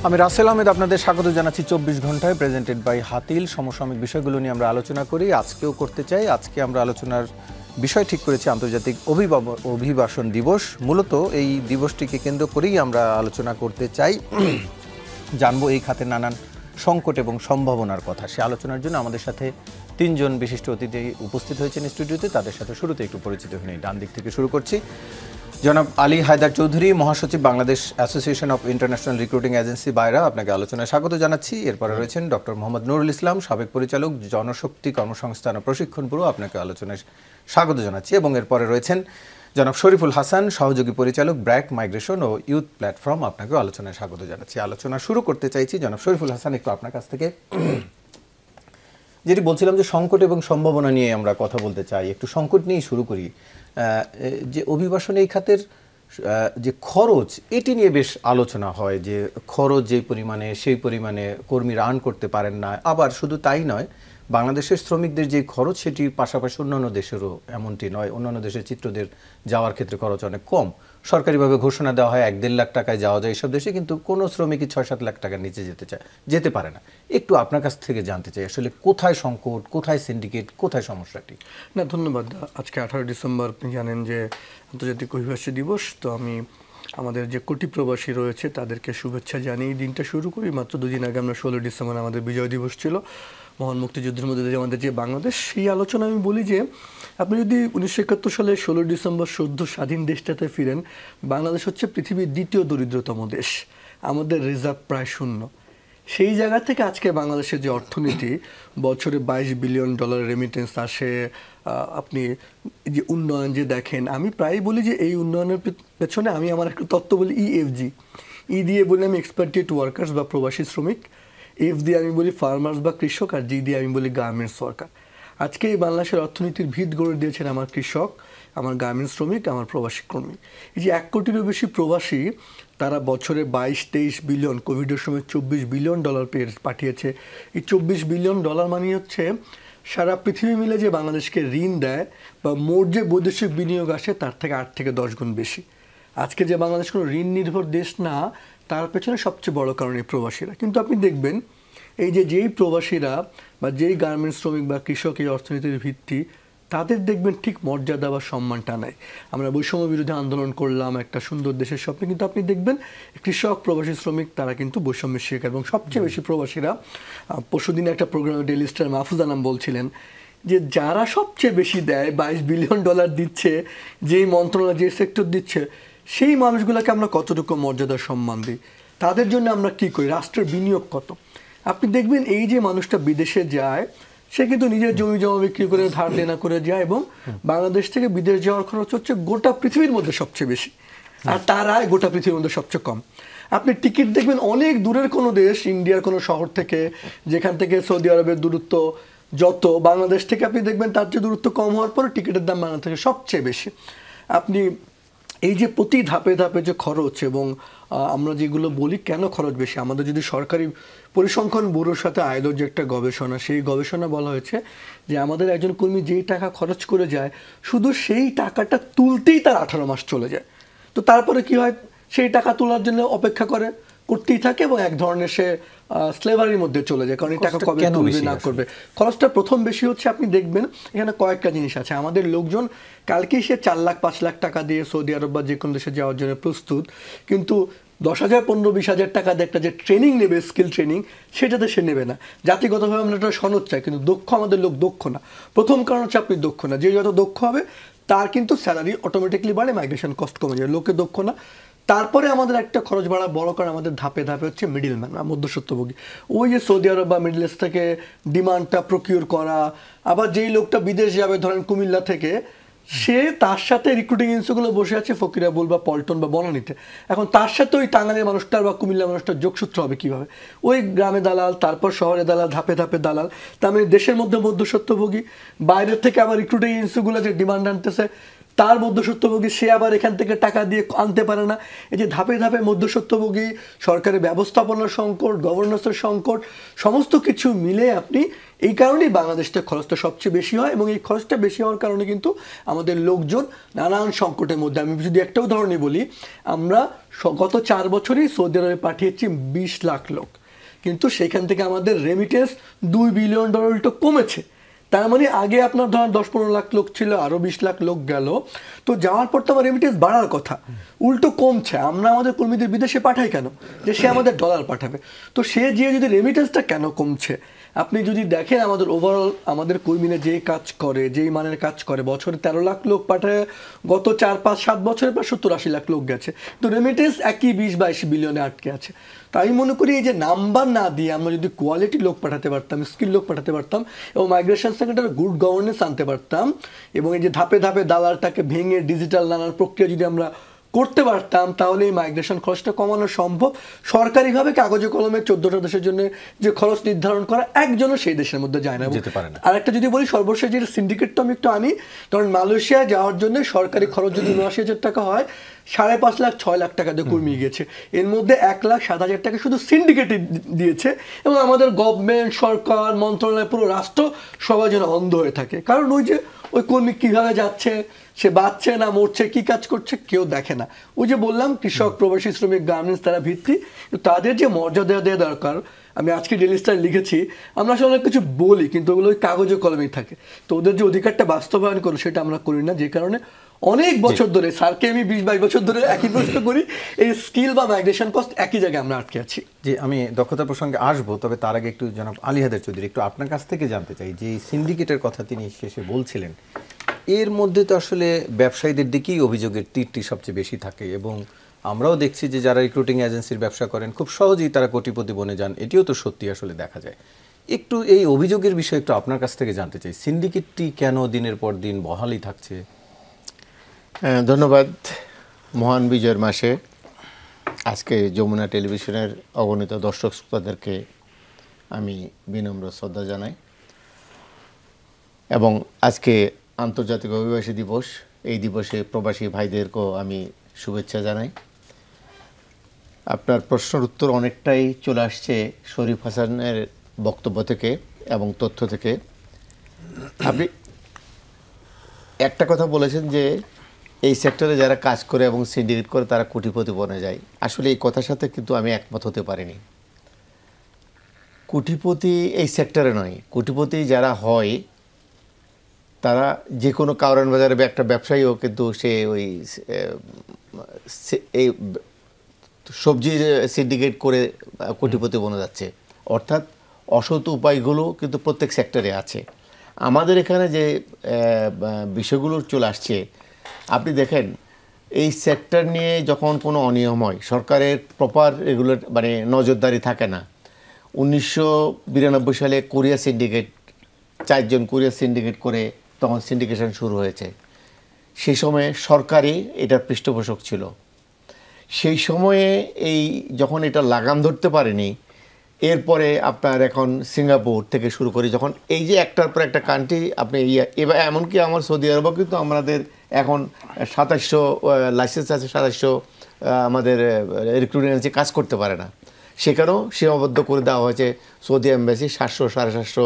আমি রাসেল আহমেদ আপনাদের স্বাগত জানাচ্ছি 24 ঘন্টায় প্রেজেন্টেড বাই হাতিল। সমসাময়িক বিষয়গুলো নিয়ে আমরা আলোচনা করি, আজকেও করতে চাই। আজকে আমরা আলোচনার বিষয় ঠিক করেছি আন্তর্জাতিক অভিবাসন দিবস। মূলত এই দিবসটিকে কেন্দ্র করেই আমরা আলোচনা করতে চাই, জানবো এই খাতের নানান সংকট এবং সম্ভাবনার কথা। সে আলোচনার জন্য আমাদের সাথে তিনজন বিশিষ্ট অতিথি উপস্থিত হয়েছেন স্টুডিওতে। তাদের সাথে শুরুতে একটু পরিচিত হয়ে ডান দিক থেকে শুরু করছি। জনাব আলী হায়দার চৌধুরী, মহাসচিব, Bangladesh association of international recruiting agency বাইরা, আপনাকে আলোচনায় স্বাগত জানাচ্ছি। এরপরে রয়েছেন ডক্টর মোহাম্মদ নুরুল ইসলাম, সাবেক পরিচালক, জনশক্তি কর্মসংস্থান ও প্রশিক্ষণ ব্যুরো, আপনাকে আলোচনায় স্বাগত জানাচ্ছি। এবং এরপরে রয়েছেন জনাব শরীফুল হাসান, সহযোগী পরিচালক, ব্র্যাক মাইগ্রেশন ও ইউথ প্ল্যাটফর্ম, আপনাকেও আলোচনায় স্বাগত জানাচ্ছি। আলোচনা শুরু করতে চাইছি জনাব শরীফুল হাসান, একটু আপনার কাছ থেকে। যেটি বলছিলাম যে সংকট এবং সম্ভাবনা নিয়ে আমরা কথা বলতে চাই, একটু সংকট নিয়েই শুরু করি। যে অভিবাসন এই খাতের যে খরচ, এটি নিয়ে বেশ আলোচনা হয় যে খরচ যেই পরিমাণে সেই পরিমাণে কর্মীরা আর্ন করতে পারেন না। আবার শুধু তাই নয়, বাংলাদেশের শ্রমিকদের যে খরচ সেটি পাশাপাশি অন্যান্য দেশেরও এমনটি নয়। অন্যান্য দেশের চিত্রদের যাওয়ার ক্ষেত্রে খরচ অনেক কম। সরকারিভাবে ঘোষণা দেওয়া হয় 1-1.5 লাখ টাকায় যাওয়া যায় এইসব দেশে, কিন্তু কোনো শ্রমিকই 6-7 লাখ টাকার নিচে যেতে পারে না। একটু আপনার কাছ থেকে জানতে চাই আসলে কোথায় সংকট, কোথায় সিন্ডিকেট, কোথায় সমস্যাটি? না, ধন্যবাদ। আজকে 18 ডিসেম্বর, আপনি জানেন যে আন্তর্জাতিক অভিবাসী দিবস। তো আমি আমাদের যে কোটি প্রবাসী রয়েছে তাদেরকে শুভেচ্ছা জানিয়ে দিনটা শুরু করি। মাত্র 2 দিন আগে আমরা 16 ডিসেম্বর আমাদের বিজয় দিবস ছিল, মহান মুক্তিযুদ্ধের মধ্যে দিয়ে আমাদের যে বাংলাদেশ। সেই আলোচনা আমি বলি যে আপনি যদি 1971 সালে 16 ডিসেম্বর সদ্য স্বাধীন দেশটাতে ফিরেন, বাংলাদেশ হচ্ছে পৃথিবীর দ্বিতীয় দরিদ্রতম দেশ, আমাদের রিজার্ভ প্রায় শূন্য। সেই জায়গা থেকে আজকে বাংলাদেশের যে অর্থনীতি, বছরে $22 বিলিয়ন রেমিটেন্স আসে। আপনি যে উন্নয়ন যে দেখেন, আমি প্রায়ই বলি যে এই উন্নয়নের পেছনে আমি আমার একটা তত্ত্ব বলি EFG। ই দিয়ে বলি আমি এক্সপার্টেড ওয়ার্কার্স বা প্রবাসী শ্রমিক, এফ দিয়ে আমি বলি ফার্মার্স বা কৃষক, আর জি দিয়ে আমি বলি গার্মেন্টস ওয়ার্কার। আজকে এই বাংলাদেশের অর্থনীতির ভিত গড়ে দিয়েছেন আমার কৃষক, আমার গার্মেন্টস শ্রমিক, আমার প্রবাসী কর্মী। এই যে 1 কোটিরও বেশি প্রবাসী, তারা বছরে 22-23 বিলিয়ন, কোভিডের সময় $24 বিলিয়ন পাঠিয়েছে। এই $24 বিলিয়ন মানে হচ্ছে সারা পৃথিবী মিলে যে বাংলাদেশকে ঋণ দেয় বা মোট যে বৈদেশিক বিনিয়োগ আসে তার থেকে 8 থেকে 10 গুণ বেশি। আজকে যে বাংলাদেশ কোনো ঋণ নির্ভর দেশ না, তার পেছনে সবচেয়ে বড় কারণ এই প্রবাসীরা। কিন্তু আপনি দেখবেন এই যেই প্রবাসীরা বা যেই গার্মেন্টস শ্রমিক বা কৃষক এই অর্থনীতির ভিত্তি, তাদের দেখবেন ঠিক মর্যাদা বা সম্মানটা নেই। আমরা বৈষম্য বিরোধী আন্দোলন করলাম একটা সুন্দর দেশের স্বপ্নে, কিন্তু আপনি দেখবেন কৃষক, প্রবাসী শ্রমিক তারা কিন্তু বৈষম্যের শিকার। এবং সবচেয়ে বেশি প্রবাসীরা, পরশুদিন একটা প্রোগ্রামে ডেইলি স্টার মাহফুজ আনাম বলছিলেন যে যারা সবচেয়ে বেশি দেয়, $22 বিলিয়ন দিচ্ছে, যেই মন্ত্রণালয় যে সেক্টর দিচ্ছে, সেই মানুষগুলোকে আমরা কতটুকু মর্যাদা সম্মান দিই, তাদের জন্য আমরা কী করি, রাষ্ট্রের বিনিয়োগ কত। আপনি দেখবেন এই যে মানুষটা বিদেশে যায়, সে কিন্তু নিজের জমি জমা বিক্রি করে ধার দেনা করে যায়, এবং বাংলাদেশ থেকে বিদেশ যাওয়ার খরচ হচ্ছে গোটা পৃথিবীর মধ্যে সবচেয়ে বেশি, আর তার আয় গোটা পৃথিবীর মধ্যে সবচেয়ে কম। আপনি টিকিট দেখবেন অনেক দূরের কোনো দেশ, ইন্ডিয়ার কোনো শহর থেকে, যেখান থেকে সৌদি আরবের দূরত্ব যত, বাংলাদেশ থেকে আপনি দেখবেন তার চেয়ে দূরত্ব কম হওয়ার পরে টিকিটের দাম বাংলাদেশ থেকে সবচেয়ে বেশি। আপনি এই যে প্রতি ধাপে ধাপে যে খরচ, এবং আমরা যেগুলো বলি কেন খরচ বেশি, আমাদের যদি সরকারি পরিসংখ্যান ব্যুরোর সাথে আয়োজিত যে একটা গবেষণা, সেই গবেষণা বলা হয়েছে যে আমাদের একজন কর্মী যেই টাকা খরচ করে যায়, শুধু সেই টাকাটা তুলতেই তার 18 মাস চলে যায়। তো তারপরে কি হয়, সেই টাকা তোলার জন্য অপেক্ষা করতেই থাকে, এবং এক ধরনের সে স্লেভারির মধ্যে চলে যায়, কারণ এই টাকা কবে তুলবে না করবে। খরচটা প্রথম বেশি হচ্ছে, আপনি দেখবেন এখানে কয়েকটা জিনিস আছে। আমাদের লোকজন কালকেই সে 4 লাখ 5 লাখ টাকা দিয়ে সৌদি আরব বা যে কোনো দেশে যাওয়ার জন্য প্রস্তুত, কিন্তু 10,000, 15,000, 20,000 টাকা দিয়ে একটা যে ট্রেনিং নেবে, স্কিল ট্রেনিং, সেটাতে সে নেবে না। জাতিগতভাবে আমরা একটা সনদ চাই, কিন্তু আমাদের লোক দক্ষ না। প্রথম কারণ হচ্ছে আপনি দক্ষ না। যে যত দক্ষ হবে তার কিন্তু স্যালারি অটোমেটিকলি বাড়ে, মাইগ্রেশন কস্ট কমে যায়। লোকে দক্ষ না। তারপরে আমাদের একটা খরচ বাড়া বড় কারণ আমাদের ধাপে ধাপে হচ্ছে মিডিলম্যান বা মধ্যস্বত্বভোগী। ওই যে সৌদি আরব বা মিডল ইস্ট থেকে ডিমান্ডটা প্রকিউর করা, আবার যেই লোকটা বিদেশ যাবে ধরেন কুমিল্লা থেকে, সে তার সাথে রিক্রুটিং এজেন্সিগুলো বসে আছে ফকিরাবুল বা পল্টন বা বনানীতে। এখন তার সাথে ওই টাঙ্গাইলের মানুষটার বা কুমিল্লা মানুষটার যোগসূত্র হবে কীভাবে? ওই গ্রামে দালাল, তারপর শহরে দালাল, ধাপে ধাপে দালাল। তার মানে দেশের মধ্যে মধ্যস্বত্বভোগী, বাইরের থেকে আবার রিক্রুটিং এজেন্সিগুলো যে ডিমান্ড আনতেছে, তার মধ্যস্বত্বভোগী সে আবার এখান থেকে টাকা দিয়ে আনতে পারে না। এই যে ধাপে ধাপে মধ্যস্বত্বভোগী, সরকারের ব্যবস্থাপনার সংকট, গভর্নেন্সের সংকট, সমস্ত কিছু মিলে আপনি এই কারণেই বাংলাদেশটা খরচটা সবচেয়ে বেশি হয়, এবং এই খরচটা বেশি হওয়ার কারণে কিন্তু আমাদের লোকজন নানান সংকটের মধ্যে। আমি যদি একটা উদাহরণই বলি, আমরা গত 4 বছরই সৌদি আরবে পাঠিয়েছি 20 লাখ লোক, কিন্তু সেখান থেকে আমাদের রেমিটেন্স $2 বিলিয়ন উল্টো কমেছে। তার মানে আগে আপনার ধরেন 10-15 লাখ লোক ছিল, আরও 20 লাখ লোক গেল, তো যাওয়ার পর তো আমার রেমিটেন্স বাড়ার কথা, উল্টো কমছে। আমরা আমাদের কর্মীদের বিদেশে পাঠাই কেন? যে সে আমাদের ডলার পাঠাবে। তো সে যে যদি রেমিটেন্সটা কেন কমছে, আপনি যদি দেখেন আমাদের ওভারঅল আমাদের কর্মীরা যেই কাজ করে, যেই মানের কাজ করে, বছরে 13 লাখ লোক পাঠায়, গত 4-5-7 বছরে প্রায় 70-80 লাখ লোক গেছে, তো রেমিটেন্স একই 20-22 বিলিয়নে আটকে আছে। তাই আমি মনে করি এই যে নাম্বার না দিয়ে আমরা যদি কোয়ালিটি লোক পাঠাতে পারতাম, স্কিল লোক পাঠাতে পারতাম, এবং মাইগ্রেশন সেক্টরে গুড গভর্নেন্স আনতে পারতাম, এবং এই যে ধাপে ধাপে দালালটাকে ভেঙে ডিজিটাল নানান প্রক্রিয়া যদি আমরা করতে পারতাম, তাহলে এই মাইগ্রেশন খরচটা কমানো সম্ভব। সরকারিভাবে কাগজে কলমে 14টা দেশের জন্য যে খরচ নির্ধারণ করা, একজনও সেই দেশের মধ্যে যায় না। আর একটা যদি বলি সর্বশেষ যেটা সিন্ডিকেটটা আমি একটু আনি, কারণ মালয়েশিয়া যাওয়ার জন্য সরকারি খরচ যদি 79,000 টাকা হয়, 5.5 লাখ 6 লাখ টাকা দিয়ে কর্মী গিয়েছে, এর মধ্যে 1,07,000 টাকা শুধু সিন্ডিকেটে দিয়েছে। এবং আমাদের গভর্নমেন্ট, সরকার, মন্ত্রণালয়, পুরো রাষ্ট্র সবাই যেন অন্ধ হয়ে থাকে, কারণ ওই যে ওই কর্মী কীভাবে যাচ্ছে, সে বাঁচছে না মরছে, কী কাজ করছে কেউ দেখে না। ওই যে বললাম কৃষক, প্রবাসী শ্রমিক, গার্মেন্টস, তারা ভিত্তি, তাদের যে মর্যাদা দেওয়া দরকার, আমি আজকে ডেইলি স্টার লিখেছি, আমরা আসলে অনেক কিছু বলি কিন্তু ওগুলো ওই কাগজে কলমেই থাকে, তো ওদের যে অধিকারটা বাস্তবায়ন করো সেটা আমরা করি না, যে কারণে অনেক বছর ধরে, স্যারকে আমি 20-22 বছর ধরে একই প্রশ্ন করি, এই স্কিল বা মাইগ্রেশন কস্ট একই জায়গায় আমরা আটকে আছি। জি, আমি দক্ষতা প্রসঙ্গে আসবো, তবে তার আগে একটু জনাব আলী হায়দার চৌধুরী, একটু আপনার কাছ থেকে জানতে চাই যে সিন্ডিকেটের কথা তিনি শেষে বলছিলেন, এর মধ্যে তো আসলে ব্যবসায়ীদের দিকেই অভিযোগের তীরটি সবচেয়ে বেশি থাকে, এবং আমরাও দেখছি যে যারা রিক্রুটিং এজেন্সির ব্যবসা করেন খুব সহজেই তারা কোটিপতি বনে যান, এটিও তো সত্যি আসলে দেখা যায়। একটু এই অভিযোগের বিষয়ে একটু আপনার কাছ থেকে জানতে চাই, সিন্ডিকেটটি কেন দিনের পর দিন বহালই থাকছে? ধন্যবাদ। মহান বিজয়ের মাসে আজকে যমুনা টেলিভিশনের অগণিত দর্শক শ্রোতাদেরকে আমি বিনম্র শ্রদ্ধা জানাই, এবং আজকে আন্তর্জাতিক অভিবাসী দিবস, এই দিবসে প্রবাসী ভাইদেরকেও আমি শুভেচ্ছা জানাই। আপনার প্রশ্নের উত্তর অনেকটাই চলে আসছে শরীফ হাসানের বক্তব্য থেকে এবং তথ্য থেকে। আপনি একটা কথা বলেছেন যে এই সেক্টরে যারা কাজ করে এবং সিন্ডিকেট করে তারা কোটিপতি বনে যায়। আসলে এই কথার সাথে কিন্তু আমি একমত হতে পারিনি। কোটিপতি এই সেক্টরে নয়, কোটিপতি যারা হয় তারা যে কোনো কারণ বাজারে একটা ব্যবসায়ীও কিন্তু সে ওই এই সবজি সিন্ডিকেট করে কোটিপতি বনে যাচ্ছে। অর্থাৎ অসৎ উপায়গুলো কিন্তু প্রত্যেক সেক্টরে আছে। আমাদের এখানে যে বিষয়গুলো চলে আসছে, আপনি দেখেন এই সেক্টর নিয়ে যখন কোনো অনিয়ম হয়, সরকারের প্রপার রেগুলার মানে নজরদারি থাকে না। 1992 সালে কোরিয়া সিন্ডিকেট, 4 জন কোরিয়া সিন্ডিকেট করে তখন সিন্ডিকেশন শুরু হয়েছে। সেই সময়ে সরকারই এটার পৃষ্ঠপোষক ছিল। সেই সময়ে এই যখন এটা লাগাম ধরতে পারেনি, এরপরে আপনার এখন সিঙ্গাপুর থেকে শুরু করে যখন এই যে একটার পর একটা কান্ট্রি আপনি এবার এমনকি আমার সৌদি আরবও কিন্তু আমাদের এখন 2700 লাইসেন্স আছে, 2700 আমাদের রিক্রুটিং এজেন্সি কাজ করতে পারে না। সেখানেও সীমাবদ্ধ করে দেওয়া হয়েছে। সৌদি এম্বাসি 700-750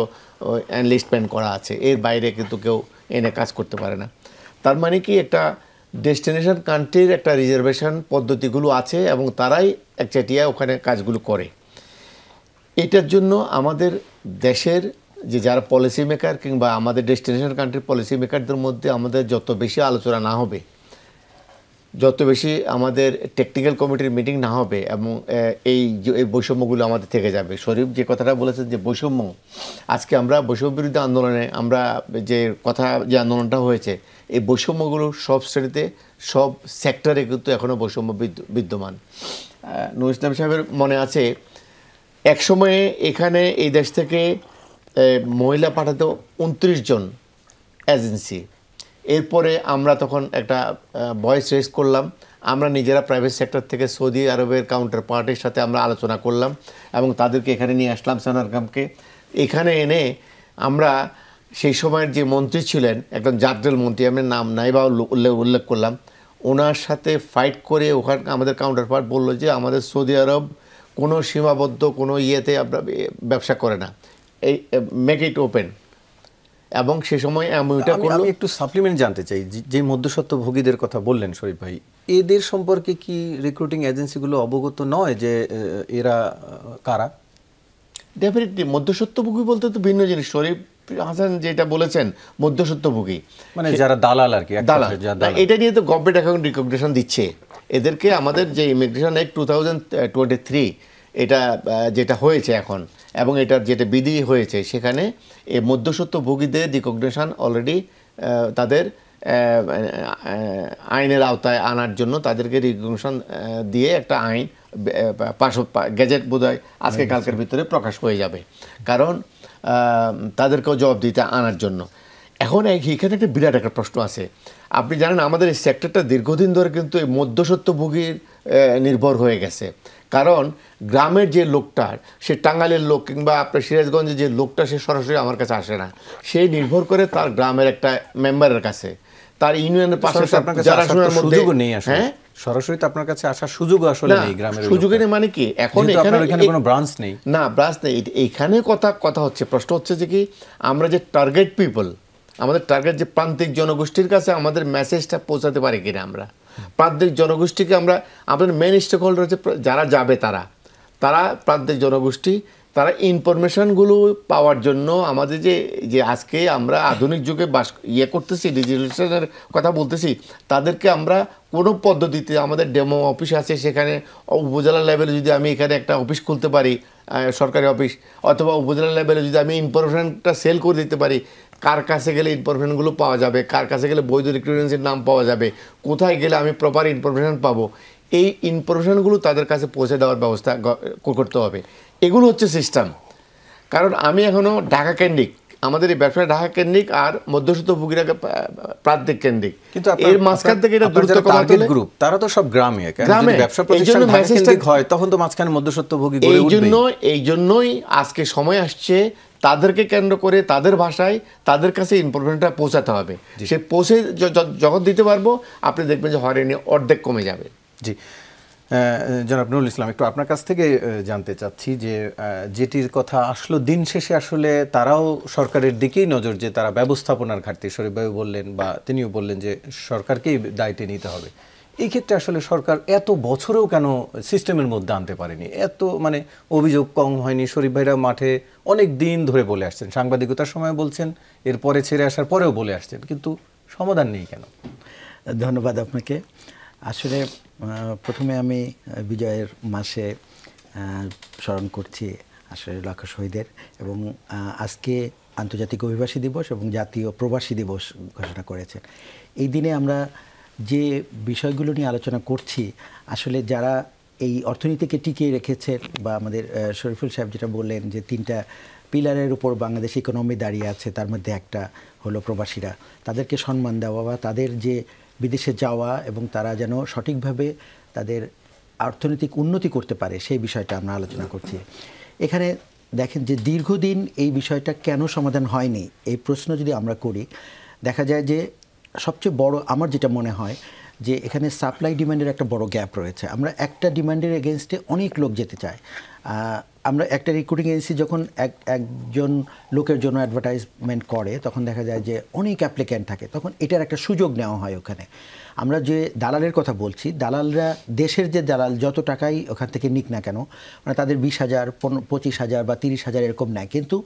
এনলিস্টমেন্ট করা আছে, এর বাইরে কিন্তু কেউ এনে কাজ করতে পারে না। তার মানে কি একটা ডেস্টিনেশন কান্ট্রির একটা রিজার্ভেশন পদ্ধতিগুলো আছে এবং তারাই একচাটিয়া ওখানে কাজগুলো করে। এটার জন্য আমাদের দেশের যে যারা পলিসি মেকার কিংবা আমাদের ডেস্টিনেশন কান্ট্রির পলিসি মেকারদের মধ্যে আমাদের যত বেশি আলোচনা না হবে, যত বেশি আমাদের টেকনিক্যাল কমিটির মিটিং না হবে, এবং এই বৈষম্যগুলো আমাদের থেকে যাবে। শরীফ যে কথাটা বলেছেন যে বৈষম্য, আজকে আমরা বৈষম্য বিরোধী আন্দোলনে আমরা যে আন্দোলনটা হয়েছে, এই বৈষম্যগুলো সব শ্রেণীতে সব সেক্টরে কিন্তু এখনও বৈষম্য বিদ্যমান। নূর ইসলাম সাহেবের মনে আছে এক সময়ে এখানে এই দেশ থেকে মহিলা পাঠাতো 29 জন এজেন্সি। এরপরে আমরা তখন একটা ভয়েস রেজ করলাম, আমরা নিজেরা প্রাইভেট সেক্টর থেকে সৌদি আরবের কাউন্টার পার্টির সাথে আমরা আলোচনা করলাম এবং তাদেরকে এখানে নিয়ে আসলাম, সানারগামকে। এখানে এনে আমরা সেই সময়ের যে মন্ত্রী ছিলেন, একজন জাদ্রেল মন্ত্রী, আমি নাম নাই বা উল্লেখ করলাম, ওনার সাথে ফাইট করে ওখানে আমাদের কাউন্টার পার্ট বললো যে আমাদের সৌদি আরব কোনো সীমাবদ্ধ কোনো ইয়েতে আপনার ব্যবসা করে না, এই মেক ইট ওপেন। এবং সে সময় আমি একটু সাপ্লিমেন্ট জানতে চাই, যে মধ্যস্বত্বভোগীদের কথা বললেন শরীফ ভাই, এদের সম্পর্কে কি রিক্রুটিং এজেন্সিগুলো অবগত নয় যে এরা কারা? ডেফিনেটলি মধ্যস্বত্বভোগী বলতে তো ভিন্ন জিনিস। শরীফ হাসান যেটা বলেছেন মধ্যস্বত্বভোগী মানে যারা দালাল আর কি, দালাল, এটা নিয়ে তো গভর্নমেন্ট এখন রিকগনিশন দিচ্ছে এদেরকে। আমাদের যে ইমিগ্রেশন অ্যাক্ট 2023 এটা যেটা হয়েছে এখন, এবং এটার যেটা বিধি হয়েছে, সেখানে এই মধ্যস্বত্বভোগীদের রিকগনিশন অলরেডি তাদের আইনের আওতায় আনার জন্য তাদেরকে রিকগনিশন দিয়ে একটা আইন গেজেট বোধহয় আজকে কালকের ভিতরে প্রকাশ হয়ে যাবে, কারণ তাদেরকেও জবাব দিতে আনার জন্য। এখন এখানে একটা বিরাট একটা প্রশ্ন আছে। আপনি জানেন আমাদের এই সেক্টরটা দীর্ঘদিন ধরে কিন্তু এই মধ্যস্বত্বভোগীর নির্ভর হয়ে গেছে, কারণ গ্রামের যে লোকটার, সে টাঙ্গাইলের লোক কিংবা আপনার সিরাজগঞ্জের যে লোকটা, সে সরাসরি আমার কাছে আসে না, সে নির্ভর করে তার গ্রামের একটা মেম্বারের কাছে, তার ইউনিয়নের পাশে হ্যাঁ সরাসরি তো আপনার কাছে আসার সুযোগও আসলে নেই গ্রামের সুযোগের মানে কি এখন এখানে কোনো ব্রাঞ্চ নেই, না ব্রাঞ্চ নেই। এইখানে কথা হচ্ছে, প্রশ্ন হচ্ছে যে কি আমরা যে টার্গেট পিপল, আমাদের টার্গেট যে প্রান্তিক জনগোষ্ঠীর কাছে আমাদের মেসেজটা পৌঁছাতে পারি কিনা আমরা। প্রান্তিক জনগোষ্ঠীকে আমরা, আমাদের মেন স্টেক হোল্ডার হচ্ছে যারা যাবে, তারা প্রান্তিক জনগোষ্ঠী, তারা ইনফরমেশনগুলো পাওয়ার জন্য আমাদের যে আজকে আমরা আধুনিক যুগে করতেছি, ডিজিটালাইজেশনের কথা বলতেছি, তাদেরকে আমরা কোনো পদ্ধতিতে, আমাদের ডেমো অফিস আছে, সেখানে উপজেলা লেভেলে যদি আমি এখানে একটা অফিস খুলতে পারি, সরকারি অফিস, অথবা উপজেলা লেভেলে যদি আমি ইনফরমেশনটা সেল করে দিতে পারি, কার কাছে গেলে ইনফরমেশনগুলো পাওয়া যাবে, কার কাছে গেলে বৈধ রিক্রুটেন্সির নাম পাওয়া যাবে, কোথায় গেলে আমি প্রপার ইনফরমেশন পাবো, এই ইনফরমেশনগুলো তাদের কাছে পৌঁছে দেওয়ার ব্যবস্থা করতে হবে। এগুলো হচ্ছে সিস্টেম। কারণ আমি এখনও ঢাকা কেন্দ্রিক, আমাদের এই ব্যবসা ঢাকা কেন্দ্রিক আর মধ্যস্বত্বভোগীরা প্রান্তিক কেন্দ্রিক, কিন্তু এর মাঝখান থেকে এটা দ্রুত টার্গেট গ্রুপ, তারা তো সব গ্রামে, ব্যবসা প্রতিষ্ঠান ঢাকা কেন্দ্রিক হয়, তখন তো মাঝখানে মধ্যস্বত্বভোগী গড়ে উঠবে। এই জন্যই আজকে সময় আসছে তাদেরকে কেন্দ্র করে তাদের ভাষায় তাদের কাছে ইনফরমেশনটা পৌঁছাতে হবে। সে পৌঁছে যখন দিতে পারবো, আপনি দেখবেন যে হয়রানি অর্ধেক কমে যাবে। জি, জনাব নুরুল ইসলাম, একটু আপনার কাছ থেকে জানতে চাচ্ছি যে যেটির কথা আসলো, দিন শেষে আসলে তারাও সরকারের দিকেই নজর, যে তারা ব্যবস্থাপনার ঘাটতি, শরীফ ভাই বললেন বা তিনিও বললেন যে সরকারকেই দায়িত্ব নিতে হবে। এই ক্ষেত্রে আসলে সরকার এত বছরেও কেন সিস্টেমের মধ্যে আনতে পারেনি? এত মানে অভিযোগ কম হয়নি? শরীফ ভাইরা মাঠে অনেক দিন ধরে বলে আসছেন, সাংবাদিকতার সময় বলছেন, এরপরে ছেড়ে আসার পরেও বলে আসছেন, কিন্তু সমাধান নেই কেন? ধন্যবাদ আপনাকে। আসলে প্রথমে আমি বিজয়ের মাসে স্মরণ করছি আসলে লাখো শহীদের, এবং আজকে আন্তর্জাতিক অভিবাসী দিবস এবং জাতীয় প্রবাসী দিবস ঘোষণা করেছেন। এই দিনে আমরা যে বিষয়গুলো নিয়ে আলোচনা করছি, আসলে যারা এই অর্থনীতিকে টিকিয়ে রেখেছেন, বা আমাদের শরীফুল সাহেব যেটা বললেন যে 3টা পিলারের উপর বাংলাদেশ ইকোনমি দাঁড়িয়ে আছে, তার মধ্যে একটা হলো প্রবাসীরা। তাদেরকে সম্মান দেওয়া বা তাদের যে বিদেশে যাওয়া এবং তারা যেন সঠিকভাবে তাদের অর্থনৈতিক উন্নতি করতে পারে, সেই বিষয়টা আমরা আলোচনা করছি। এখানে দেখেন যে দীর্ঘদিন এই বিষয়টা কেন সমাধান হয়নি, এই প্রশ্ন যদি আমরা করি, দেখা যায় যে সবচেয়ে বড় আমার যেটা মনে হয় যে এখানে সাপ্লাই ডিমান্ডের একটা বড় গ্যাপ রয়েছে। আমরা একটা ডিমান্ডের এগেনস্টে অনেক লোক যেতে চায়। আমরা একটা রিক্রুটিং এজেন্সি যখন একজন লোকের জন্য অ্যাডভার্টাইজমেন্ট করে, তখন দেখা যায় যে অনেক অ্যাপ্লিক্যান্ট থাকে, তখন এটার একটা সুযোগ নেওয়া হয় ওখানে। আমরা যে দালালের কথা বলছি, দালালরা দেশের যে দালাল যত টাকাই ওখান থেকে নিক না কেন, মানে তাদের 20,000, 25,000 বা 30,000 এরকম নেয়, কিন্তু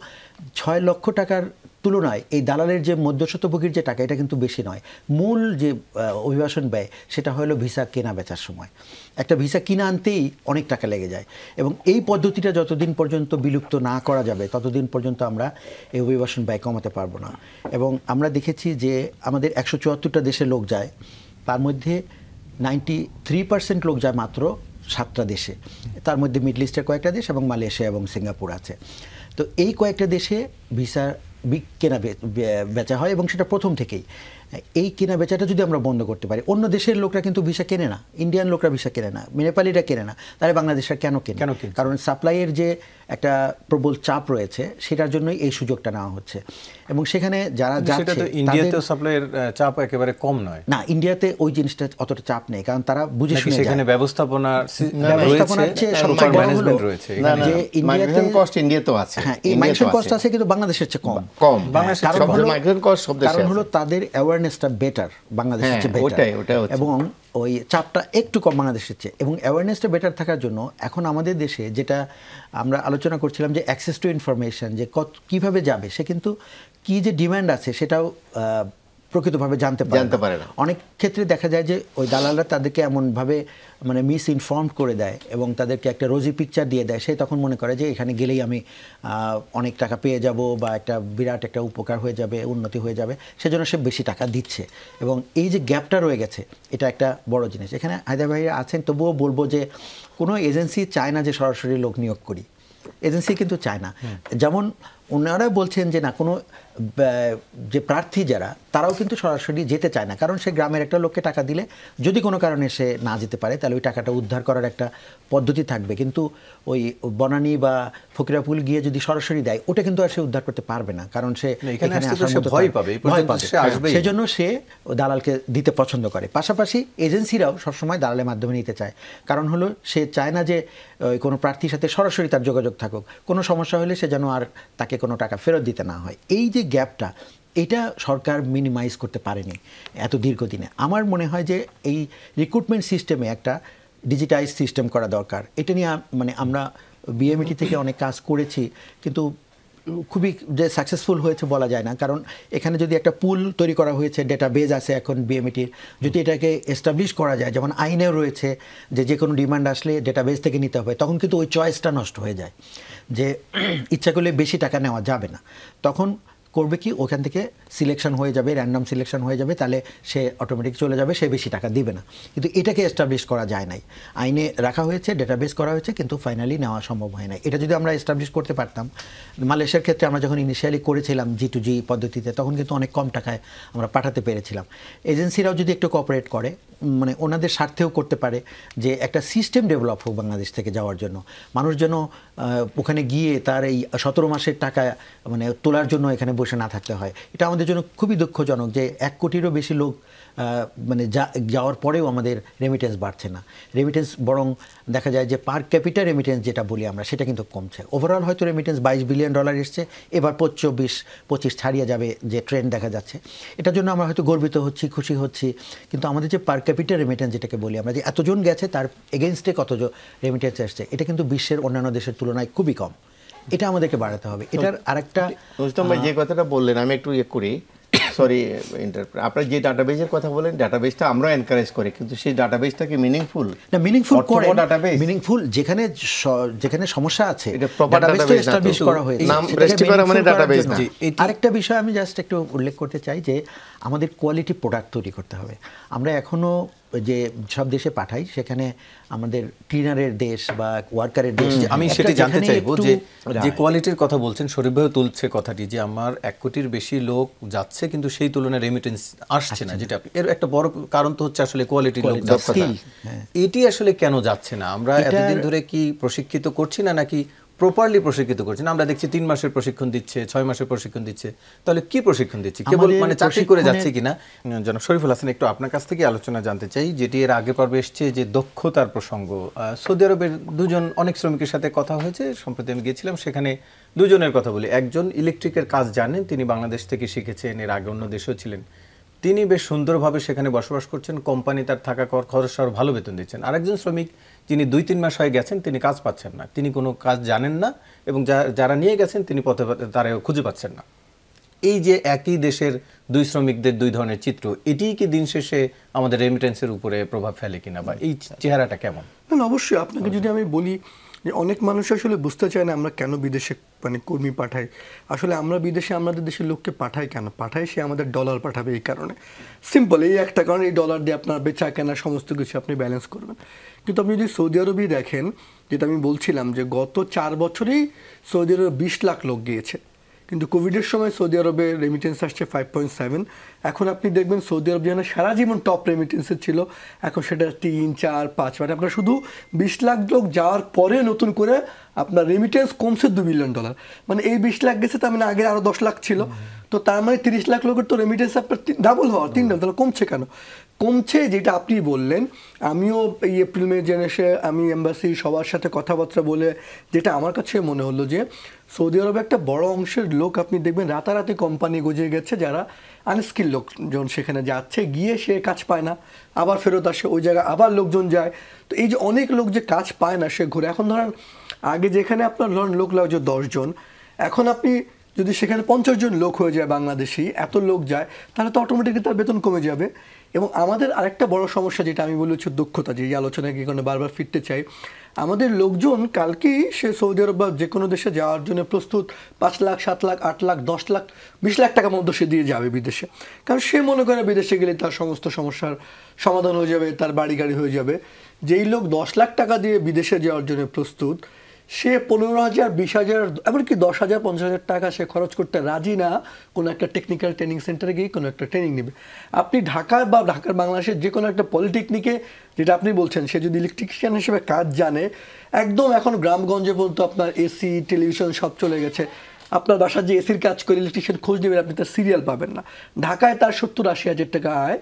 6 লক্ষ টাকার তুলনায় এই দালালের যে মধ্যস্বত্বভোগীর যে টাকা, এটা কিন্তু বেশি নয়। মূল যে অভিবাসন ব্যয়, সেটা হলো ভিসা কেনা বেচার সময়। একটা ভিসা কিনে আনতেই অনেক টাকা লেগে যায়, এবং এই পদ্ধতিটা যতদিন পর্যন্ত বিলুপ্ত না করা যাবে, ততদিন পর্যন্ত আমরা এই অভিবাসন ব্যয় কমাতে পারবো না। এবং আমরা দেখেছি যে আমাদের 174টা দেশে লোক যায়, তার মধ্যে 93% লোক যায় মাত্র 7টা দেশে, তার মধ্যে মিডল ইস্টের কয়েকটা দেশ এবং মালয়েশিয়া এবং সিঙ্গাপুর আছে। তো এই কয়েকটা দেশে ভিসা কেনা বেচা হয়, এবং সেটা প্রথম থেকেই। এই কেনা বেচাটা যদি আমরা বন্ধ করতে পারি, অন্য দেশের লোকরা কিন্তু ভিসা কেনে না, ইন্ডিয়ান লোকরা ভিসা কেনে না, নেপালিরা কেনে না, তাহলে বাংলাদেশরা কেন কেনে? কারণ সাপ্লাইয়ের যে একটা প্রবল চাপ রয়েছে সেটার জন্যই এই সুযোগটা নেওয়া হচ্ছে। এবং সেখানে যারা যাচ্ছে, ইন্ডিয়াতেও সাপ্লাইয়ের চাপ একেবারে কম নয় না, ইন্ডিয়াতে ওই জিনিসটা অতটা চাপ নেই, কারণ তারা বুঝে শুনে সেখানে ব্যবস্থাপনার মাইগ্রেশন কস্ট ইন্ডিয়াতেও আছে। হ্যাঁ, এই মাইগ্রেশন কস্ট আছে, কিন্তু বাংলাদেশের চেয়ে কম। কারণ হলো তাদের অ্যাওয়ারনেসটা বেটার বাংলাদেশের চেয়ে বেটার, এবং ওই চাপটা একটু কম বাংলাদেশের চেয়ে। এবং অ্যাওয়ারনেসটা বেটার থাকার জন্য এখন আমাদের দেশে যেটা আমরা আলোচনা করছিলাম যে অ্যাক্সেস টু ইনফরমেশন, যে কীভাবে যাবে, সে কিন্তু কী যে ডিমান্ড আছে সেটাও প্রকৃতভাবে জানতে পারে না। অনেক ক্ষেত্রে দেখা যায় যে ওই দালালরা তাদেরকে এমনভাবে মানে মিস ইনফর্ম করে দেয় এবং তাদেরকে একটা রোজি পিকচার দিয়ে দেয়, সে তখন মনে করে যে এখানে গেলেই আমি অনেক টাকা পেয়ে যাব বা একটা বিরাট একটা উপকার হয়ে যাবে, উন্নতি হয়ে যাবে, সেজন্য সে বেশি টাকা দিচ্ছে। এবং এই যে গ্যাপটা রয়ে গেছে, এটা একটা বড় জিনিস। এখানে হায়দার ভাইরা আছেন, তবুও বলবো যে কোনো এজেন্সি চায় না যে সরাসরি লোক নিয়োগ করি, এজেন্সি কিন্তু চায় না। যেমন ওনারা বলছেন যে না, কোনো যে প্রার্থী যারা, তারাও কিন্তু সরাসরি যেতে চায় না, কারণ সে গ্রামের একটা লোককে টাকা দিলে যদি কোনো কারণে সে না যেতে পারে তাহলে ওই টাকাটা উদ্ধার করার একটা পদ্ধতি থাকবে। কিন্তু ওই বনানী বা ফকিরাপুল গিয়ে যদি সরাসরি দেয়, ওটা কিন্তু আর সে উদ্ধার করতে পারবে না, কারণ সে ভয় পাবে, সেজন্য সে দালালকে দিতে পছন্দ করে। পাশাপাশি এজেন্সিরাও সবসময় দালালের মাধ্যমে নিতে চায়, কারণ হলো সে চায় না যে কোনো প্রার্থীর সাথে সরাসরি তার যোগাযোগ থাকুক, কোনো সমস্যা হলে সে যেন আর তাকে কোনো টাকা ফেরত দিতে না হয়। এই যে গ্যাপটা, এটা সরকার মিনিমাইজ করতে পারেনি এত দীর্ঘদিনে। আমার মনে হয় যে এই রিক্রুটমেন্ট সিস্টেমে একটা ডিজিটাইজ সিস্টেম করা দরকার। এটা নিয়ে মানে আমরা বিএমইটি থেকে অনেক কাজ করেছি, কিন্তু খুবই যে সাকসেসফুল হয়েছে বলা যায় না, কারণ এখানে যদি একটা পুল তৈরি করা হয়েছে, ডেটাবেজ আছে এখন বিএমইটির, যদি এটাকে এস্টাবলিশ করা যায়, যেমন আইনেও রয়েছে যে কোনো ডিমান্ড আসলে ডেটাবেজ থেকে নিতে হবে, তখন কিন্তু ওই চয়েসটা নষ্ট হয়ে যায় যে ইচ্ছা করলে বেশি টাকা নেওয়া যাবে না। তখন করবে কি, ওখান থেকে সিলেকশন হয়ে যাবে, র্যান্ডম সিলেকশন হয়ে যাবে, তাহলে সে অটোমেটিক চলে যাবে, সে বেশি টাকা দিবে না। কিন্তু এটাকে এস্টাবলিশ করা যায় নাই, আইনে রাখা হয়েছে, ডেটাবেস করা হয়েছে, কিন্তু ফাইনালি নেওয়া সম্ভব হয় নাই। এটা যদি আমরা এস্টাবলিশ করতে পারতাম, মালয়েশিয়ার ক্ষেত্রে আমরা যখন ইনিশিয়ালি করেছিলাম G2G পদ্ধতিতে, তখন কিন্তু অনেক কম টাকায় আমরা পাঠাতে পেরেছিলাম। এজেন্সিরাও যদি একটু কোঅপারেট করে, মানে ওনাদের স্বার্থেও করতে পারে যে একটা সিস্টেম ডেভেলপ হোক বাংলাদেশ থেকে যাওয়ার জন্য, মানুষ যেন ওখানে গিয়ে তার এই 17 মাসের টাকা মানে তোলার জন্য এখানে বসে না থাকতে হয়। এটা আমাদের জন্য খুবই দুঃখজনক যে 1 কোটিরও বেশি লোক মানে যাওয়ার পরেও আমাদের রেমিটেন্স বাড়ছে না। রেমিটেন্স বরং দেখা যায় যে পার ক্যাপিটা রেমিটেন্স যেটা বলি আমরা, সেটা কিন্তু কমছে। ওভারঅল হয়তো রেমিটেন্স $22 বিলিয়ন এসছে, এবার 24-25 ছাড়িয়ে যাবে যে ট্রেন্ড দেখা যাচ্ছে। এটার জন্য আমরা হয়তো গর্বিত হচ্ছি, খুশি হচ্ছি, কিন্তু আমাদের যে পার ক্যাপিটা রেমিটেন্স যেটাকে বলি আমরা, যে এতজন গেছে তার এগেনস্টে কতজন রেমিটেন্স আসছে, এটা কিন্তু বিশ্বের অন্যান্য দেশের তুলনায় খুবই কম। এটা আমাদেরকে বাড়াতে হবে। এটার আরেকটা যে কথাটা বললেন, আমি একটু করি, সরি আপনার যে ডাটাবেজের কথা বলেন, ডাটাবেজটা আমরা এনকারেজ করি, কিন্তু সেই ডাটাবেজটাকে মিনিংফুল না, মিনিংফুল করে ডাটাবেজ, মিনিংফুল যেখানে যেখানে সমস্যা আছে এটা প্রপার ডাটাবেজ এস্টাবলিশ করা হয়েছে, নাম রেজিস্ট্রি করা মানে ডাটাবেজ না। আরেকটা বিষয় আমি জাস্ট একটু উল্লেখ করতে চাই যে আমাদের কোয়ালিটি প্রোডাক্ট তৈরি করতে হবে। আমরা এখনো যে সব দেশে পাঠাই, সেখানে আমাদের ক্লিনারের দেশ বা ওয়ার্কারের দেশ, আমি সেটা জানতে চাইবো যে কোয়ালিটির কথা বলছেন, শরীফ ভাইও তুলছে কথাটি যে আমার 1 কোটির বেশি লোক যাচ্ছে কিন্তু সেই তুলনায় রেমিটেন্স আসছে না, যেটা এর একটা বড় কারণ তো হচ্ছে আসলে কোয়ালিটির লোক যাচ্ছে না। এটি আসলে কেন যাচ্ছে না? আমরা এতদিন ধরে কি প্রশিক্ষিত করছি না, নাকি প্রপারলি প্রশিক্ষিত করছি না? আমরা দেখছি 3 মাসের প্রশিক্ষণ দিচ্ছে, 6 মাসের প্রশিক্ষণ দিচ্ছে, তাহলে কি প্রশিক্ষণ দিচ্ছি? কেবল মানে চাকরি করে যাচ্ছে কিনা? জনাব শরীফুল হাসান, একটু আপনার কাছ থেকে আলোচনা জানতে চাই, যেটি এর আগে পর্বে এসছে যে দক্ষতার প্রসঙ্গ। সৌদি আরবের 2 জন অনেক শ্রমিকের সাথে কথা হয়েছে, সম্প্রতি আমি গিয়েছিলাম, সেখানে 2 জনের কথা বলি। একজন ইলেকট্রিকের কাজ জানেন, তিনি বাংলাদেশ থেকে শিখেছেন, এর আগে অন্য দেশেও ছিলেন, তিনি বেশ সুন্দরভাবে সেখানে বসবাস করছেন, কোম্পানি তার থাকা খরচ সহ ভালো বেতন দিচ্ছেন। আরেকজন শ্রমিক যিনি 2-3 মাস হয়ে গেছেন, তিনি কাজ পাচ্ছেন না, তিনি কোনো কাজ জানেন না, এবং যারা নিয়ে গেছেন তিনি পথে তারা খুঁজে পাচ্ছেন না। এই যে একই দেশের 2 শ্রমিকদের 2 ধরনের চিত্র, এটিই কি দিন শেষে আমাদের রেমিটেন্সের উপরে প্রভাব ফেলে কিনা, বা এই চেহারাটা কেমন? না, অবশ্যই। আপনাকে যদি আমি বলি যে অনেক মানুষ আসলে বুঝতে চায় না আমরা কেন বিদেশে মানে কর্মী পাঠাই। আসলে আমরা বিদেশে আমাদের দেশের লোককে পাঠাই কেন? পাঠাই সে আমাদের ডলার পাঠাবে এই কারণে, সিম্পল এই একটা কারণ। এই ডলার দিয়ে আপনার বেচা কেনা সমস্ত কিছু আপনি ব্যালেন্স করবেন। কিন্তু আপনি যদি সৌদি আরবই দেখেন, যেটা আমি বলছিলাম যে গত 4 বছরেই সৌদি আরবে 20 লাখ লোক গিয়েছে, কিন্তু কোভিডের সময় সৌদি আরবে রেমিটেন্স আসছে 5.7। এখন আপনি দেখবেন সৌদি আরব যেখানে সারা জীবন টপ রেমিটেন্সে ছিল, এখন সেটা 3, 4, 5, মানে আপনার শুধু 20 লাখ লোক যাওয়ার পরে নতুন করে আপনার রেমিটেন্স কমছে $2 বিলিয়ন। মানে এই 20 লাখ গেছে, তার মানে আগে আরও 10 লাখ ছিল, তো তার মানে 30 লাখ লোকের তো রেমিটেন্স আপনার ডাবল হওয়া, 3 ডাবল। তাহলে কমছে কেন? কমছে যেটা আপনি বললেন, আমিও এই এপ্রিল মে জেনেসে আমি এম্বাসি সবার সাথে কথাবার্তা বলে যেটা আমার কাছে মনে হলো যে সৌদি আরবে একটা বড় অংশের লোক আপনি দেখবেন রাতারাতি কোম্পানি গজিয়ে গেছে, যারা আনস্কিল লোকজন সেখানে যাচ্ছে, গিয়ে সে কাজ পায় না, আবার ফেরত আসে, ওই জায়গায় আবার লোকজন যায়। তো এই যে অনেক লোক যে কাজ পায় না সে ঘুরে, এখন ধরেন আগে যেখানে আপনার ধরেন লোক লাগছে 10 জন, এখন আপনি যদি সেখানে 50 জন লোক হয়ে যায় বাংলাদেশি, এত লোক যায়, তাহলে তো অটোমেটিকলি তার বেতন কমে যাবে। এবং আমাদের আরেকটা বড় সমস্যা যেটা আমি বলি হচ্ছে দক্ষতা, যে এই আলোচনায় কি কারণে বারবার ফিরতে চাই, আমাদের লোকজন কালকেই সে সৌদি আরব বা যে কোনো দেশে যাওয়ার জন্য প্রস্তুত, 5 লাখ, 7 লাখ, 8 লাখ, 10 লাখ, 20 লাখ টাকার মধ্যে সে দিয়ে যাবে বিদেশে, কারণ সে মনে করে বিদেশে গেলে তার সমস্ত সমস্যার সমাধান হয়ে যাবে, তার বাড়ি গাড়ি হয়ে যাবে। যেই লোক 10 লাখ টাকা দিয়ে বিদেশে যাওয়ার জন্য প্রস্তুত, সে 15,000, 20,000, এমনকি 10,000, 50,000 টাকা সে খরচ করতে রাজি না কোনো একটা টেকনিক্যাল ট্রেনিং সেন্টারে গিয়ে কোনো একটা ট্রেনিং নেবে। আপনি ঢাকার বা ঢাকার বাংলাদেশের যে কোনো একটা পলিটেকনিকে, যেটা আপনি বলছেন, সে যদি ইলেকট্রিশিয়ান হিসেবে কাজ জানে, একদম এখন গ্রামগঞ্জে বলতো আপনার এসি, টেলিভিশন সব চলে গেছে, আপনার বাসার যে এসির কাজ করে ইলেকট্রিশিয়ান খোঁজ নেবেন, আপনি তার সিরিয়াল পাবেন না। ঢাকায় তার 70-80 হাজার টাকা আয়,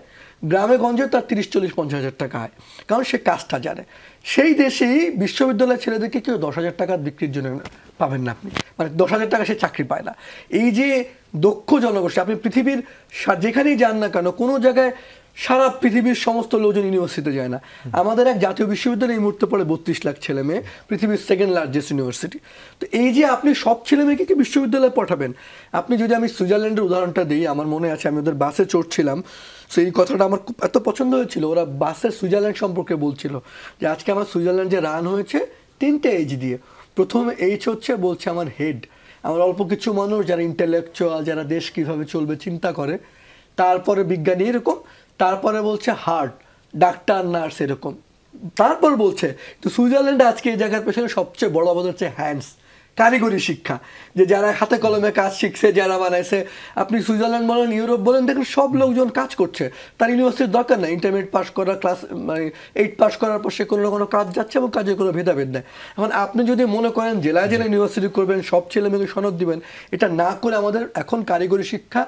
গ্রামে গঞ্জে তার 30-40-50 হাজার টাকা আয়, কারণ সে কাজটা জানে। সেই দেশেই বিশ্ববিদ্যালয়ের ছেলেদেরকে কেউ 10,000 টাকা বিক্রির জন্য পাবেন না আপনি, মানে 10,000 টাকা সে চাকরি পায় না। এই যে দক্ষ জনগোষ্ঠী, আপনি পৃথিবীর যেখানেই যান না কেন, কোনো জায়গায় সারা পৃথিবীর সমস্ত লোকজন ইউনিভার্সিটিতে যায় না। আমাদের এক জাতীয় বিশ্ববিদ্যালয়ে এই মুহূর্তে পড়ে 32 লাখ ছেলে মেয়ে, পৃথিবীর সেকেন্ড লার্জেস্ট ইউনিভার্সিটি। তো এই যে আপনি সব ছেলে মেয়েকে কি বিশ্ববিদ্যালয়ে পাঠাবেন? আপনি যদি আমি সুইজারল্যান্ডের উদাহরণটা দিই, আমার মনে আছে আমি ওদের বাসে চড়ছিলাম, সো এই কথাটা আমার খুব এত পছন্দ হয়েছিল। ওরা বাসে সুইজারল্যান্ড সম্পর্কে বলছিল যে আজকে আমার সুইজারল্যান্ডে রান হয়েছে 3টে এইচ দিয়ে। প্রথম এইচ হচ্ছে বলছে আমার হেড, আমার অল্প কিছু মানুষ যারা ইন্টেলেকচুয়াল, যারা দেশ কীভাবে চলবে চিন্তা করে, তারপরে বিজ্ঞানী এরকম, তারপরে বলছে হার্ট, ডাক্তার, নার্স এরকম, তারপর বলছে তো সুইজারল্যান্ডে আজকে এই জায়গার পেছনে সবচেয়ে বড় অবদান হচ্ছে হ্যান্ডস, কারিগরি শিক্ষা, যে যারা হাতে কলমে কাজ শিখছে, যারা বানাইছে। আপনি সুইজারল্যান্ড বলেন, ইউরোপ বলেন, দেখুন সব লোকজন কাজ করছে, তার ইউনিভার্সিটির দরকার নেই, ইন্টারমিডিয়েট পাস করা, ক্লাস 8 পাস করার পর সে কোনো না কোনো কাজ যাচ্ছে এবং কাজের কোনো ভেদাভেদ নেই। এখন আপনি যদি মনে করেন জেলায় জেলায় ইউনিভার্সিটি করবেন, সব ছেলে মেয়েকে সনদ দিবেন, এটা না করে আমাদের এখন কারিগরি শিক্ষা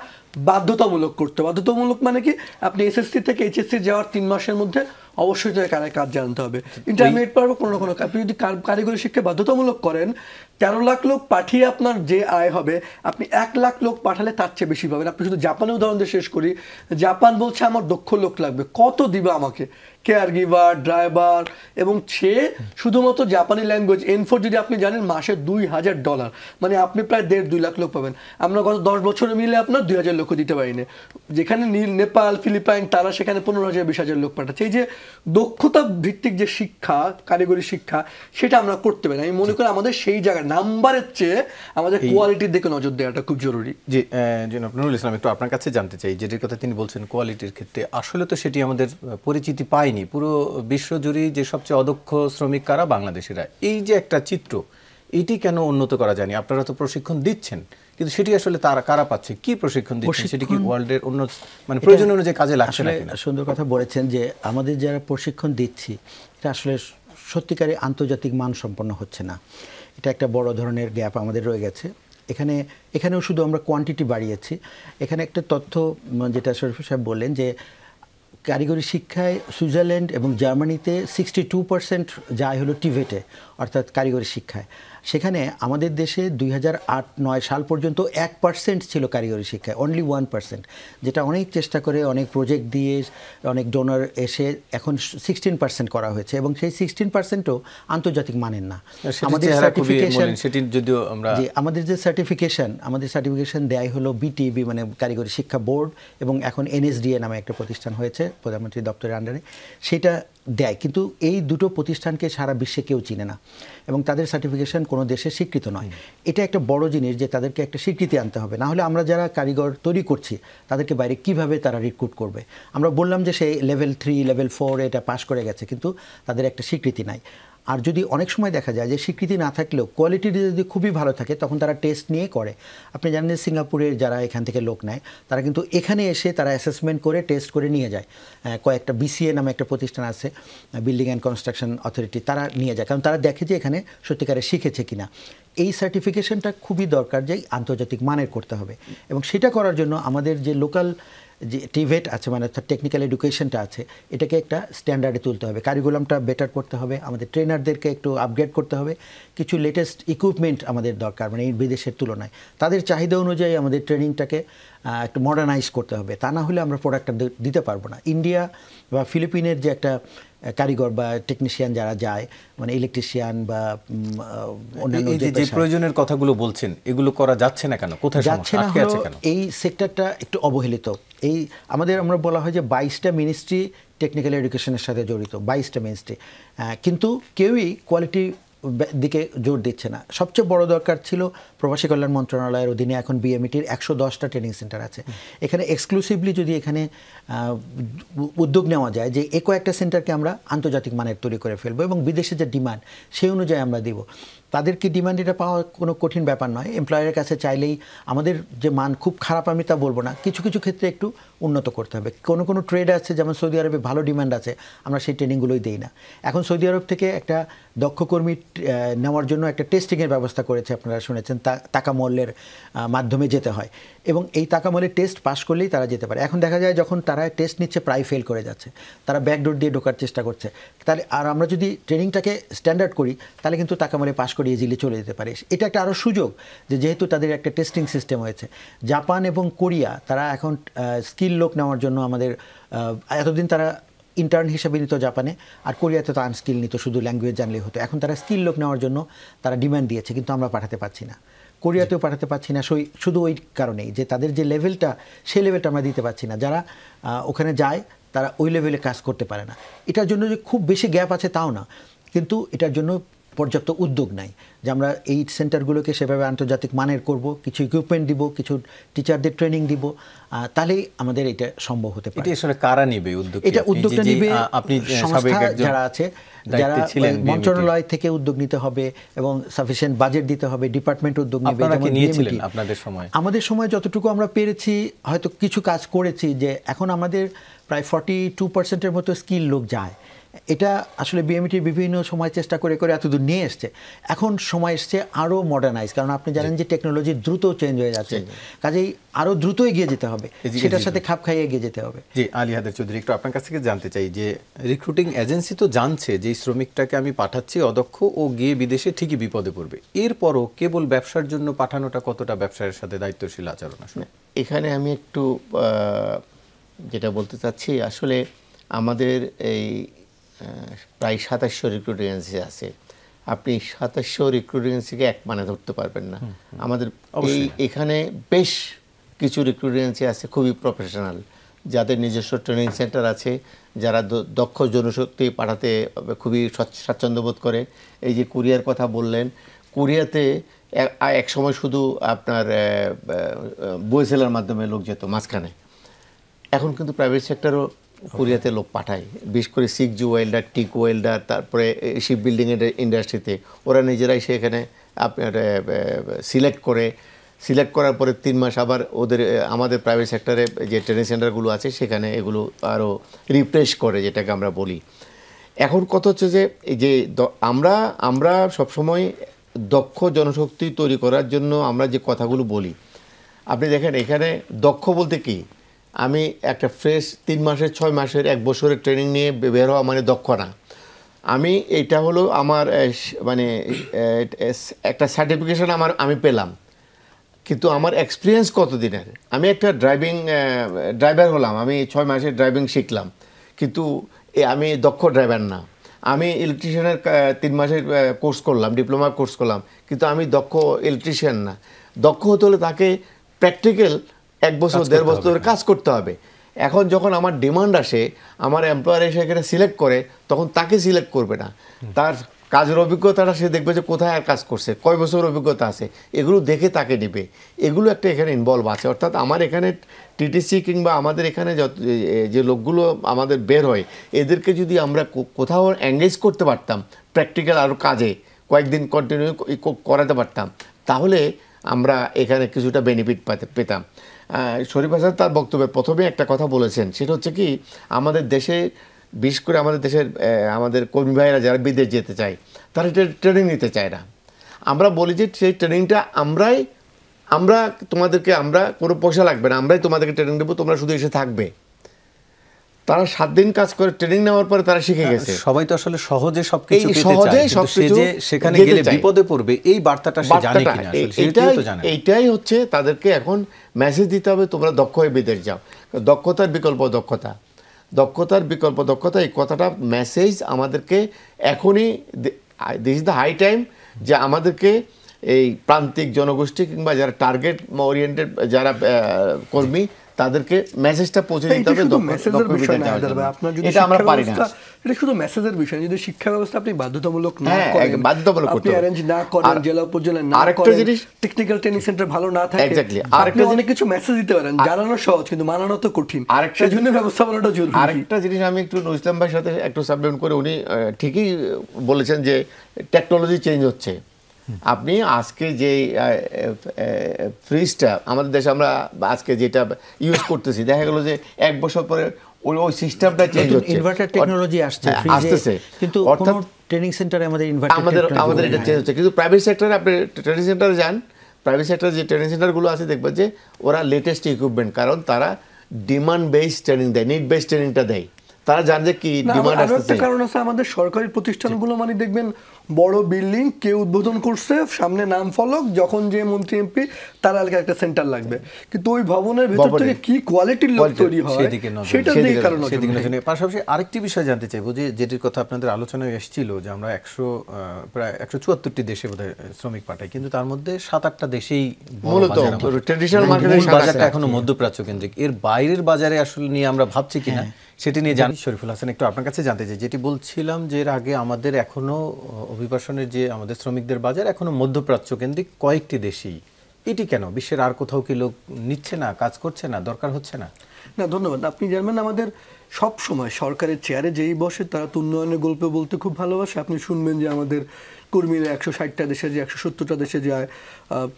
বাধ্যতামূলক করতে। বাধ্যতামূলক মানে কি, আপনি এসএসসি থেকে এইচএসসি যাওয়ার 3 মাসের মধ্যে অবশ্যই কাজ জানতে হবে, ইন্টারমিডিয়েট পারবো কোনো না কোনো। আপনি যদি কারিগরি শিক্ষা বাধ্যতামূলক করেন, 13 লাখ লোক পাঠিয়ে আপনার যে আয় হবে, আপনি 1 লাখ লোক পাঠালে তার চেয়ে বেশি পাবেন। আপনি শুধু জাপানের উদাহরণ দিয়ে শেষ করি, জাপান বলছে আমার দক্ষ লোক লাগবে, কত দিবা আমাকে, কেয়ার গিভার, ড্রাইভার, এবং সে শুধুমাত্র জাপানি ল্যাঙ্গুয়েজ N4 যদি আপনি জানেন, মাসে $2,000, মানে আপনি প্রায় 1.5-2 লাখ লোক পাবেন। আমরা গত 10 বছরে মিলে আপনার 2,000 লোক দিতে পারি না। যেখানে নেপাল, ফিলিপাইন, তারা সেখানে 15,000-20,000 লোক পাঠাচ্ছে। এই যে দক্ষতা ভিত্তিক যে শিক্ষা, কারিগরি শিক্ষা, সেটা আমরা করতে পারি। আমি মনে করি আমাদের সেই জায়গায় নাম্বারের চেয়ে আমাদের কোয়ালিটির দিকে নজর দেওয়াটা খুব জরুরি। জি, জনাব নুরুল ইসলাম, একটু আপনার কাছে জানতে চাই, যেটির কথা তিনি বলছেন কোয়ালিটির ক্ষেত্রে, আসলে তো সেটি আমাদের পরিচিতি পায়নি। পুরো বিশ্বজুড়ে যে সবচেয়ে অদক্ষ শ্রমিক কারা, বাংলাদেশিরা। এই যে একটা চিত্র, এটি কেন উন্নত করা যায়নি? আপনারা তো প্রশিক্ষণ দিচ্ছেন, কিন্তু সেটি আসলে তারা কারা পাচ্ছে, কি প্রশিক্ষণ দিচ্ছেন, সেটি কি ওয়ার্ল্ডের অন্য মানে প্রয়োজন অনুযায়ী কাজে লাগছে না? সুন্দর কথা বলেছেন যে আমাদের যারা প্রশিক্ষণ দিচ্ছি, এটা আসলে সত্যিকারে আন্তর্জাতিক মান সম্পন্ন হচ্ছে না। এটা একটা বড় ধরনের গ্যাপ আমাদের রয়ে গেছে। এখানেও শুধু আমরা কোয়ান্টিটি বাড়িয়েছি। এখানে একটা তথ্য যেটা শরীফ সাহেব বললেন যে কারিগরি শিক্ষায় সুইজারল্যান্ড এবং জার্মানিতে 62% যায় হলো টিভেটে, অর্থাৎ কারিগরি শিক্ষায়। সেখানে আমাদের দেশে 2008-09 সাল পর্যন্ত 1% ছিল কারিগরি শিক্ষায়, অনলি 1%, যেটা অনেক চেষ্টা করে, অনেক প্রজেক্ট দিয়ে, অনেক ডোনার এসে এখন 16% করা হয়েছে, এবং সেই 16%ও আন্তর্জাতিক মানের না। আমাদের সার্টিফিকেশন, আমাদের যে সার্টিফিকেশন দেয় হলো বিটিবি, মানে কারিগরি শিক্ষা বোর্ড, এবং এখন এনএসডিএ নামে একটা প্রতিষ্ঠান হয়েছে প্রধানমন্ত্রী দপ্তরের আন্ডারে, সেটা দেয়। কিন্তু এই দুটো প্রতিষ্ঠানকে সারা বিশ্বে কেউ চিনে না, এবং তাদের সার্টিফিকেশন কোনো দেশে স্বীকৃত নয়। এটা একটা বড় জিনিস যে তাদেরকে একটা স্বীকৃতি আনতে হবে, না হলে আমরা যারা কারিগর তৈরি করছি তাদেরকে বাইরে কিভাবে তারা রিক্রুট করবে? আমরা বললাম যে সেই লেভেল 3, লেভেল 4 এটা পাস করে গেছে, কিন্তু তাদের একটা স্বীকৃতি নাই। আর যদি অনেক সময় দেখা যায় যে স্বীকৃতি না থাকলেও কোয়ালিটি যদি খুবই ভালো থাকে তখন তারা টেস্ট নিয়ে করে। আপনি জানেন যে সিঙ্গাপুরের যারা এখান থেকে লোক নেয় তারা কিন্তু এখানে এসে তারা অ্যাসেসমেন্ট করে টেস্ট করে নিয়ে যায়। কয়েকটা BCA নামে একটা প্রতিষ্ঠান আছে, বিল্ডিং অ্যান্ড কনস্ট্রাকশন অথরিটি, তারা নিয়ে যায়, কারণ তারা দেখে যে এখানে সত্যিকারে শিখেছে কিনা। এই সার্টিফিকেশনটা খুবই দরকার, যে আন্তর্জাতিক মানের করতে হবে, এবং সেটা করার জন্য আমাদের যে লোকাল যে টিভেট আছে, মানে অর্থাৎ টেকনিক্যাল এডুকেশনটা আছে, এটাকে একটা স্ট্যান্ডার্ডে তুলতে হবে, কারিকুলামটা বেটার করতে হবে, আমাদের ট্রেনারদেরকে একটু আপগ্রেড করতে হবে, কিছু লেটেস্ট ইকুইপমেন্ট আমাদের দরকার, মানে এই বিদেশের তুলনায় তাদের চাহিদা অনুযায়ী আমাদের ট্রেনিংটাকে একটু মডার্নাইজ করতে হবে। তা না হলে আমরা প্রোডাক্টটা দিতে পারবো না। ইন্ডিয়া বা ফিলিপিনের যে একটা কারিগর বা টেকনিশিয়ান যারা যায়, মানে ইলেকট্রিশিয়ান বা অন্যান্য যে প্রয়োজনের কথাগুলো বলছেন, এগুলো করা যাচ্ছে না কেন? কোথায় যাচ্ছে না? এই সেক্টরটা একটু অবহেলিত। আমরা বলা হয় যে 22টা মিনিস্ট্রি টেকনিক্যাল এডুকেশনের সাথে জড়িত, 22টা মিনিস্ট্রি, কিন্তু কেউই কোয়ালিটি দিকে জোর দিচ্ছে না। সবচেয়ে বড় দরকার ছিল প্রবাসী কল্যাণ মন্ত্রণালয়ের অধীনে এখন BMETর 110টা ট্রেনিং সেন্টার আছে। এখানে এক্সক্লুসিভলি যদি এখানে উদ্যোগ নেওয়া যায় যে কয়েকটা সেন্টারকে আমরা আন্তর্জাতিক মানের তৈরি করে ফেলবো, এবং বিদেশে যে ডিমান্ড সেই অনুযায়ী আমরা দিব। তাদেরকে ডিমান্ড এটা পাওয়া কোনো কঠিন ব্যাপার নয়। এমপ্লয়ারের কাছে চাইলেই আমাদের যে মান খুব খারাপ আমি তা বলবো না, কিছু কিছু ক্ষেত্রে একটু উন্নত করতে হবে। কোনো ট্রেড আছে, যেমন সৌদি আরবে ভালো ডিমান্ড আছে, আমরা সেই ট্রেনিংগুলোই দিই না। এখন সৌদি আরব থেকে একটা দক্ষ কর্মী নেওয়ার জন্য একটা টেস্টিংয়ের ব্যবস্থা করেছে, আপনারা শুনেছেন, তাকামলের মাধ্যমে যেতে হয়, এবং এই তাকামলের টেস্ট পাস করলেই তারা যেতে পারে। এখন দেখা যায় যখন তারা টেস্ট নিচ্ছে প্রায় ফেল করে যাচ্ছে, তারা ব্যাকডোর দিয়ে ঢোকার চেষ্টা করছে। তাহলে আর আমরা যদি ট্রেনিংটাকে স্ট্যান্ডার্ড করি তাহলে কিন্তু তাকামলে পাস করে ইজিলি চলে যেতে পারে। এটা একটা আরও সুযোগ, যেহেতু তাদের একটা টেস্টিং সিস্টেম হয়েছে। জাপান এবং কোরিয়া তারা এখন স্কিল লোক নেওয়ার জন্য আমাদের, এতদিন তারা ইন্টার্ন হিসেবে নিত জাপানে, আর কোরিয়াতে তো আনস্কিল নিত, শুধু ল্যাঙ্গুয়েজ জানলেই হতো। এখন তারা স্কিল লোক নেওয়ার জন্য তারা ডিমান্ড দিয়েছে, কিন্তু আমরা পাঠাতে পারছি না, কোরিয়াতেও পাঠাতে পারছি না, শুধু ওই কারণেই যে তাদের যে লেভেলটা, সেই লেভেলটা আমরা দিতে পারছি না। যারা ওখানে যায় তারা ওই লেভেলে কাজ করতে পারে না। এটার জন্য যে খুব বেশি গ্যাপ আছে তাও না, কিন্তু এটার জন্য পর্যাপ্ত উদ্যোগ নাই যে আমরা এই সেন্টারগুলোকে সেভাবে আন্তর্জাতিক মানের করব, কিছু ইকুইপমেন্ট দিব, কিছু টিচারদের ট্রেনিং দিব, তাহলেই আমাদের এটা সম্ভব হতে পারে। এটা আসলে কারা নেবে উদ্যোগ? এটা উদ্যোগটা নেবে সংস্থা যারা আছে, যারা মন্ত্রণালয় থেকে উদ্যোগ নিতে হবে এবং সাফিসিয়েন্ট বাজেট দিতে হবে, ডিপার্টমেন্ট উদ্যোগ নেবে। আমাদের সময় যতটুকু আমরা পেরেছি, হয়তো কিছু কাজ করেছি, যে এখন আমাদের প্রায় 42%-এর মতো স্কিল লোক যায়। এটা আসলে BMETর বিভিন্ন সময় চেষ্টা করে করে এতদূর নিয়ে এসছে। এখন সময় এসছে আরও মডার্নাইজ, কারণ আপনি জানেন যে টেকনোলজি দ্রুত চেঞ্জ হয়ে যাচ্ছে, কাজেই আরও দ্রুত এগিয়ে যেতে হবে, সেটার সাথে খাপ খাইয়ে এগিয়ে যেতে হবে। জি, আলী হায়দার চৌধুরী, একটু আপনার কাছ থেকে জানতে চাই যে রিক্রুটিং এজেন্সি তো জানছে যে শ্রমিকটাকে আমি পাঠাচ্ছি অদক্ষ, ও গিয়ে বিদেশে ঠিকই বিপদে পড়বে, এরপরও কেবল ব্যবসার জন্য পাঠানোটা কতটা ব্যবসায়ের সাথে দায়িত্বশীল আচরণ? আসলে এখানে আমি একটু যেটা বলতে চাচ্ছি, আসলে আমাদের এই প্রায় 2700 রিক্রুটিং এজেন্সি আছে। আপনি 2700 রিক্রুটিং এজেন্সিকে এক মানে ধরতে পারবেন না। আমাদের এখানে বেশ কিছু রিক্রুটিং এজেন্সি আছে খুবই প্রফেশনাল, যাদের নিজস্ব ট্রেনিং সেন্টার আছে, যারা দক্ষ জনশক্তি পাঠাতে খুবই স্বাচ্ছন্দ্য বোধ করে। এই যে কোরিয়ার কথা বললেন, কোরিয়াতে এক সময় শুধু আপনার বইসেলার মাধ্যমে লোক যেত মাঝখানে, এখন কিন্তু প্রাইভেট সেক্টরও কোরিয়াতে লোক পাঠায়, বিশেষ করে সিকজি ওয়েল্ডার, টিক ওয়েল্ডার, তারপরে শিপ বিল্ডিংয়ের ইন্ডাস্ট্রিতে ওরা নিজেরাই সেখানে আপনার সিলেক্ট করার পরে 3 মাস আবার আমাদের প্রাইভেট সেক্টরে যে ট্রেনিং সেন্টারগুলো আছে সেখানে এগুলো আরও রিফ্রেশ করে, যেটাকে আমরা বলি। এখন কথা হচ্ছে যে এই যে আমরা সবসময় দক্ষ জনশক্তি তৈরি করার জন্য আমরা যে কথাগুলো বলি, আপনি দেখেন এখানে দক্ষ বলতে কি, আমি একটা ফ্রেশ 3 মাসের 6 মাসের 1 বছরের ট্রেনিং নিয়ে বের হওয়া মানে দক্ষ না। আমি এটা হলো আমার মানে একটা সার্টিফিকেশন আমি পেলাম, কিন্তু আমার এক্সপিরিয়েন্স কত দিনের? আমি একটা ড্রাইভার হলাম, আমি 6 মাসের ড্রাইভিং শিখলাম, কিন্তু আমি দক্ষ ড্রাইভার না। আমি ইলেকট্রিশিয়ানের 3 মাসের কোর্স করলাম, ডিপ্লোমা কোর্স করলাম, কিন্তু আমি দক্ষ ইলেকট্রিশিয়ান না। দক্ষ হতে হলে তাকে প্র্যাকটিক্যাল 1 বছর 1.5 বছর কাজ করতে হবে। এখন যখন আমার ডিমান্ড আসে, আমার এমপ্লয়ার এসে এখানে সিলেক্ট করে, তখন তাকে সিলেক্ট করবে না, তার কাজের অভিজ্ঞতাটা সে দেখবে যে কোথায় আর কাজ করছে, কয় বছর অভিজ্ঞতা আছে, এগুলো দেখে তাকে নেবে। এগুলো একটা এখানে ইনভলভ আছে। অর্থাৎ আমার এখানে টিটিসি কিংবা আমাদের এখানে যে লোকগুলো আমাদের বের হয়, এদেরকে যদি আমরা কোথাও এঙ্গেজ করতে পারতাম প্র্যাকটিক্যাল আরও কাজে কয়েকদিন কন্টিনিউ করাতে পারতাম, তাহলে আমরা এখানে কিছুটা বেনিফিট পেতাম। শরীফ হাসান তার বক্তব্যের প্রথমে একটা কথা বলেছেন, সেটা হচ্ছে কি আমাদের দেশে, বিশেষ করে আমাদের দেশের আমাদের কর্মী ভাইয়েরা যারা বিদেশ যেতে চায় তারা ট্রেনিং নিতে চায় না। আমরা বলি যে সেই ট্রেনিংটা আমরা তোমাদেরকে, আমরা কোনো পয়সা লাগবে না, আমরাই তোমাদেরকে ট্রেনিং দেবো, তোমরা শুধু এসে থাকবে। তারা 7 দিন কাজ করে ট্রেনিং নেওয়ার পরে তারা শিখে গেছে। সবাই তো আসলে সহজে সবকিছু পেতে সহজে চায়, কিন্তু সে যে সেখানে গেলে বিপদে পড়বে এই বার্তাটা সে জানে কিনা, সেটাই তো জানে। এইটাই হচ্ছে তাদেরকে এখন মেসেজ দিতে হবে, তোমরা দক্ষ হয়ে বিদেশ যাও। দক্ষতার বিকল্প দক্ষতা, দক্ষতার বিকল্প দক্ষতা, এই কথাটা মেসেজ আমাদেরকে এখনই, this is the high time যে আমাদেরকে এই প্রান্তিক জনগোষ্ঠী কিংবা যারা টার্গেট ওরিয়েন্টেড যারা কর্মী, তাদেরকে মেসেজটা পৌঁছে দিতে হবে। এটা আমরা পারি না, এটা শুধু মেসেজের বিষয়। যদি শিক্ষা ব্যবস্থা আপনি বাধ্যতামূলক না করেন, বাধ্যতামূলক আপনি অ্যারেঞ্জ না করেন, জেলা উপজেলা না করেন, টেকনিক্যাল ট্রেনিং সেন্টার ভালো না থাকে, আপনি অনেক কিছু মেসেজ দিতে পারেন, জানানো সহজ কিন্তু মানানো তো কঠিন। সেজন্য ব্যবস্থাপনাটা জরুরি। আরেকটা জিনিস আমি একটু নুর ইসলাম ভাইয়ের সাথে একটু সাবমিট করে, উনি ঠিকই বলেছেন যে টেকনোলজি চেঞ্জ হচ্ছে। আপনি আজকে যে ফ্রিজটা আমাদের দেশে আমরা আজকে যেটা ইউজ করতেছি, দেখা গেল যে 1 বছর পরে ওই সিস্টেমটা চেঞ্জ হচ্ছে, ইনভার্টার টেকনোলজি আসতেছে, কিন্তু অর্থাৎ ট্রেনিং সেন্টারে আমাদের ইনভার্টার আমাদের এটা চেঞ্জ হচ্ছে। কিন্তু প্রাইভেট সেক্টরে আপনি ট্রেনিং সেন্টারে যান, প্রাইভেট সেক্টরে যে ট্রেনিং সেন্টারগুলো আছে দেখবেন যে ওরা লেটেস্ট ইকুইপমেন্ট, কারণ তারা ডিমান্ড বেসড ট্রেনিং দেয়, নিড বেসড ট্রেনিংটা দেয়। তারা জানে যে কি ডিমান্ড আসছে। কারণ আছে আমাদের সরকারি প্রতিষ্ঠানগুলো, মানে দেখবেন বড় বিল্ডিং, কে উদ্বোধন করছে, সামনে নাম ফলক, যখন যে মন্ত্রী এমপি তার এলাকায় একটা সেন্টার লাগবে, কিন্তু ওই ভবনের ভেতর থেকে কি কোয়ালিটির লোক তৈরি হয় সেটা দিয়ে কারণ। পাশাপাশি আরেকটি বিষয় জানতে চাইবো যে যেটির কথা আপনাদের আলোচনায় এসেছিল যে আমরা প্রায় 174টি দেশে বোধহয় শ্রমিক পাঠাই, কিন্তু তার মধ্যে 7-8টা দেশেই মূলত ট্রেডিশনাল বাজারটা এখনো মধ্যপ্রাচ্য কেন্দ্রিক। এর বাইরের বাজারে আসলে নিয়ে আমরা ভাবছি কিনা সেটি নিয়ে জানি। শরীফুল হাসান, একটু আপনার কাছে জানতে চাই, যেটি বলছিলাম যে এর আগে আমাদের এখনো অভিবাসনের যে আমাদের শ্রমিকদের বাজার এখনো মধ্যপ্রাচ্য কেন্দ্রিক কয়েকটি দেশেই, এটি কেন? বিশ্বের আর কোথাও কি লোক নিচ্ছে না, কাজ করছে না, দরকার হচ্ছে না? না, ধন্যবাদ। আপনি জানবেন আমাদের সব সময় সরকারের চেয়ারে যেই বসে তারা তো উন্নয়নের গল্প বলতে খুব ভালোবাসে। আপনি শুনবেন যে আমাদের কর্মীরা 160টা দেশে যায়, 170টা দেশে যায়।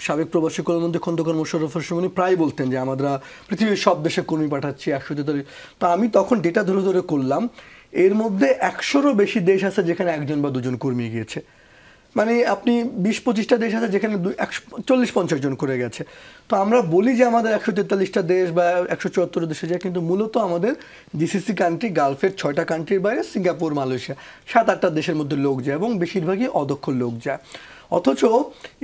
সাবেক প্রবাসী কর্মমন্ত্রী খন্দকার মোশাররফ হোসেন উনি প্রায় বলতেন যে আমরা পৃথিবীর সব দেশে কর্মী পাঠাচ্ছি 143। তো আমি তখন ডেটা ধরে ধরে করলাম, এর মধ্যে 100রও বেশি দেশ আছে যেখানে 1জন বা 2জন কর্মী গিয়েছে। মানে আপনি 20-25টা দেশ আছে যেখানে 40-50 জন করে গেছে। তো আমরা বলি যে আমাদের 143টা দেশ বা 174 দেশে যায়, কিন্তু মূলত আমাদের জিসিসি কান্ট্রি, গালফের 6টা কান্ট্রির বাইরে সিঙ্গাপুর, মালয়েশিয়া, 7-8টা দেশের মধ্যে লোক যায় এবং বেশিরভাগই অদক্ষ লোক যায়। অথচ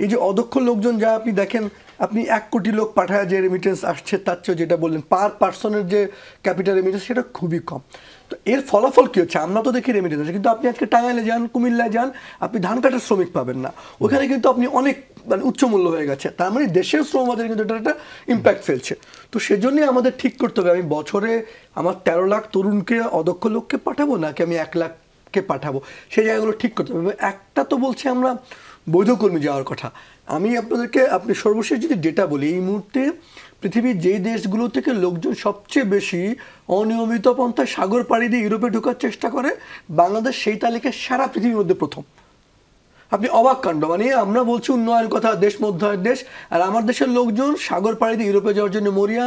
এই যে অদক্ষ লোকজন যা আপনি দেখেন, আপনি 1 কোটি লোক পাঠায় যে রেমিটেন্স আসছে তার চেয়ে যেটা বললেন পার পার্সনের যে ক্যাপিটাল রেমিটেন্স সেটা খুবই কম। তো এর ফলাফল কী হচ্ছে? আমরা তো দেখি রেমিটেন্স, কিন্তু আপনি আজকে টাঙ্গাইলে যান, কুমিল্লায় যান, আপনি ধান কাটার শ্রমিক পাবেন না। ওখানে কিন্তু আপনি অনেক উচ্চ মূল্য হয়ে গেছে, তার মানে দেশের শ্রম বাজারে কিন্তু এটা একটা ইম্প্যাক্ট ফেলছে। তো সেজন্যই আমাদের ঠিক করতে হবে, আমি বছরে আমার 13 লাখ তরুণকে, অদক্ষ লোককে পাঠাবো নাকি আমি 1 লাখকে পাঠাবো, সেই জায়গাগুলো ঠিক করতে হবে। একটা তো বলছি আমরা বৈধ কর্মী যাওয়ার কথা। আমি আপনাদেরকে সর্বশেষ যদি ডেটা বলি, এই মুহূর্তে পৃথিবীর যেই দেশগুলো থেকে লোকজন সবচেয়ে বেশি অনিয়মিত পন্থায় সাগর পাড়ি দিয়ে ইউরোপে ঢোকার চেষ্টা করে, বাংলাদেশ সেই তালিকায় সারা পৃথিবীর মধ্যে প্রথম। আপনি অবাক কাণ্ড, মানে আমরা বলছি উন্নয়নের কথা, দেশ মধ্যের দেশ, আর আমার দেশের লোকজন সাগর পাড়ি দিয়ে ইউরোপে যাওয়ার জন্য মরিয়া,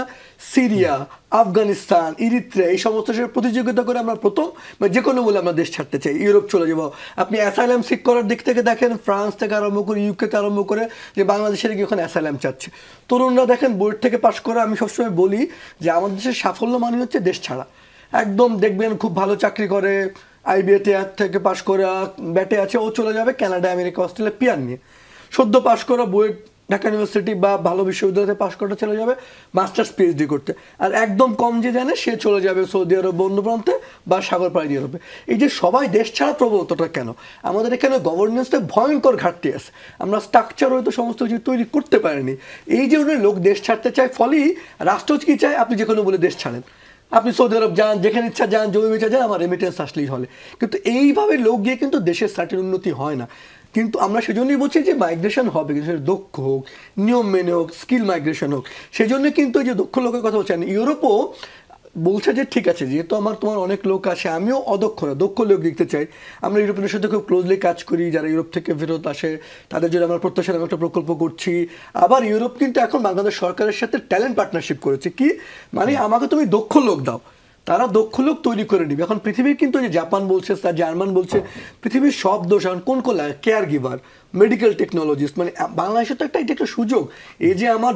সিরিয়া, আফগানিস্তান, ইরিত্রিয়া এই সমস্ত দেশের প্রতিযোগিতা করে আমরা প্রথম, মানে যে কোনো বলে আমরা দেশ ছাড়তে চাই, ইউরোপ চলে যাবো। আপনি অ্যাসাইলাম সিক করার দিক থেকে দেখেন, ফ্রান্স থেকে আরম্ভ করে ইউকে থেকে আরম্ভ করে যে বাংলাদেশের গিয়ে ওখানে অ্যাসাইলাম চাচ্ছে। তরুণরা দেখেন বোর্ড থেকে পাশ করে, আমি সবসময় বলি যে আমাদের দেশের সাফল্য মানে হচ্ছে দেশ ছাড়া। একদম দেখবেন খুব ভালো চাকরি করে, আইবিএতে থেকে পাশ করে ব্যাটে আছে, ও চলে যাবে কানাডা, আমেরিকা, অস্ট্রেলিয়া পিয়ার নিয়ে। সদ্য পাশ করা বুয়েট, ঢাকা ইউনিভার্সিটি বা ভালো বিশ্ববিদ্যালয়তে পাশ করতে চলে যাবে মাস্টার্স পিএইচডি করতে। আর একদম কম যে জানে সে চলে যাবে সৌদি আরব, অন্য প্রান্তে বা সাগর পাড়ি দিয়ে হবে। এই যে সবাই দেশ ছাড়া প্রবণতাটা কেন? আমাদের এখানে গভর্নেন্সে ভয়ঙ্কর ঘাটতি আছে, আমরা স্ট্রাকচার হয়তো সমস্ত কিছু তৈরি করতে পারিনি। এই যে লোক দেশ ছাড়তে চায়, ফলেই রাষ্ট্র কি চায়, আপনি যে কোনো বলে দেশ ছাড়েন। আপনি সৌদি আরব যান, যেখানে ইচ্ছা যান, জমি বেচা যান, আমার রেমিটেন্স আসলেই হলে। কিন্তু এইভাবে লোক গিয়ে কিন্তু দেশের সার্টেন উন্নতি হয় না। কিন্তু আমরা সেজন্যই বলছি যে মাইগ্রেশন হবে, কিন্তু সেটা দক্ষ হোক, নিয়ম মেনে হোক, স্কিল মাইগ্রেশন হোক। সেজন্য কিন্তু এই যে দক্ষ লোকের কথা বলছেন, ইউরোপও বলছে যে ঠিক আছে, যেহেতু তোমার অনেক লোক আসে, আমিও অদক্ষ না, দক্ষ লোক দেখতে চাই। আমরা ইউরোপিয়ানের সাথে খুব ক্লোজলি কাজ করি, যারা ইউরোপ থেকে ফেরত আসে তাদের জন্য আমরা প্রত্যাশার একটা প্রকল্প করছি। আবার ইউরোপ কিন্তু এখন বাংলাদেশ সরকারের সাথে ট্যালেন্ট পার্টনারশিপ করেছে, কি মানে আমাকে তুমি দক্ষ লোক দাও, তারা দক্ষ লোক তৈরি করে নিবে। এখন পৃথিবীর কিন্তু যে জাপান বলছে, জার্মান বলছে, পৃথিবীর সব দেশ এখন কোন লাগে, কেয়ার গিভার, মেডিকেল টেকনোলজিস্ট, মানে বাংলাদেশে তো এটা একটা সুযোগ। এই যে আমার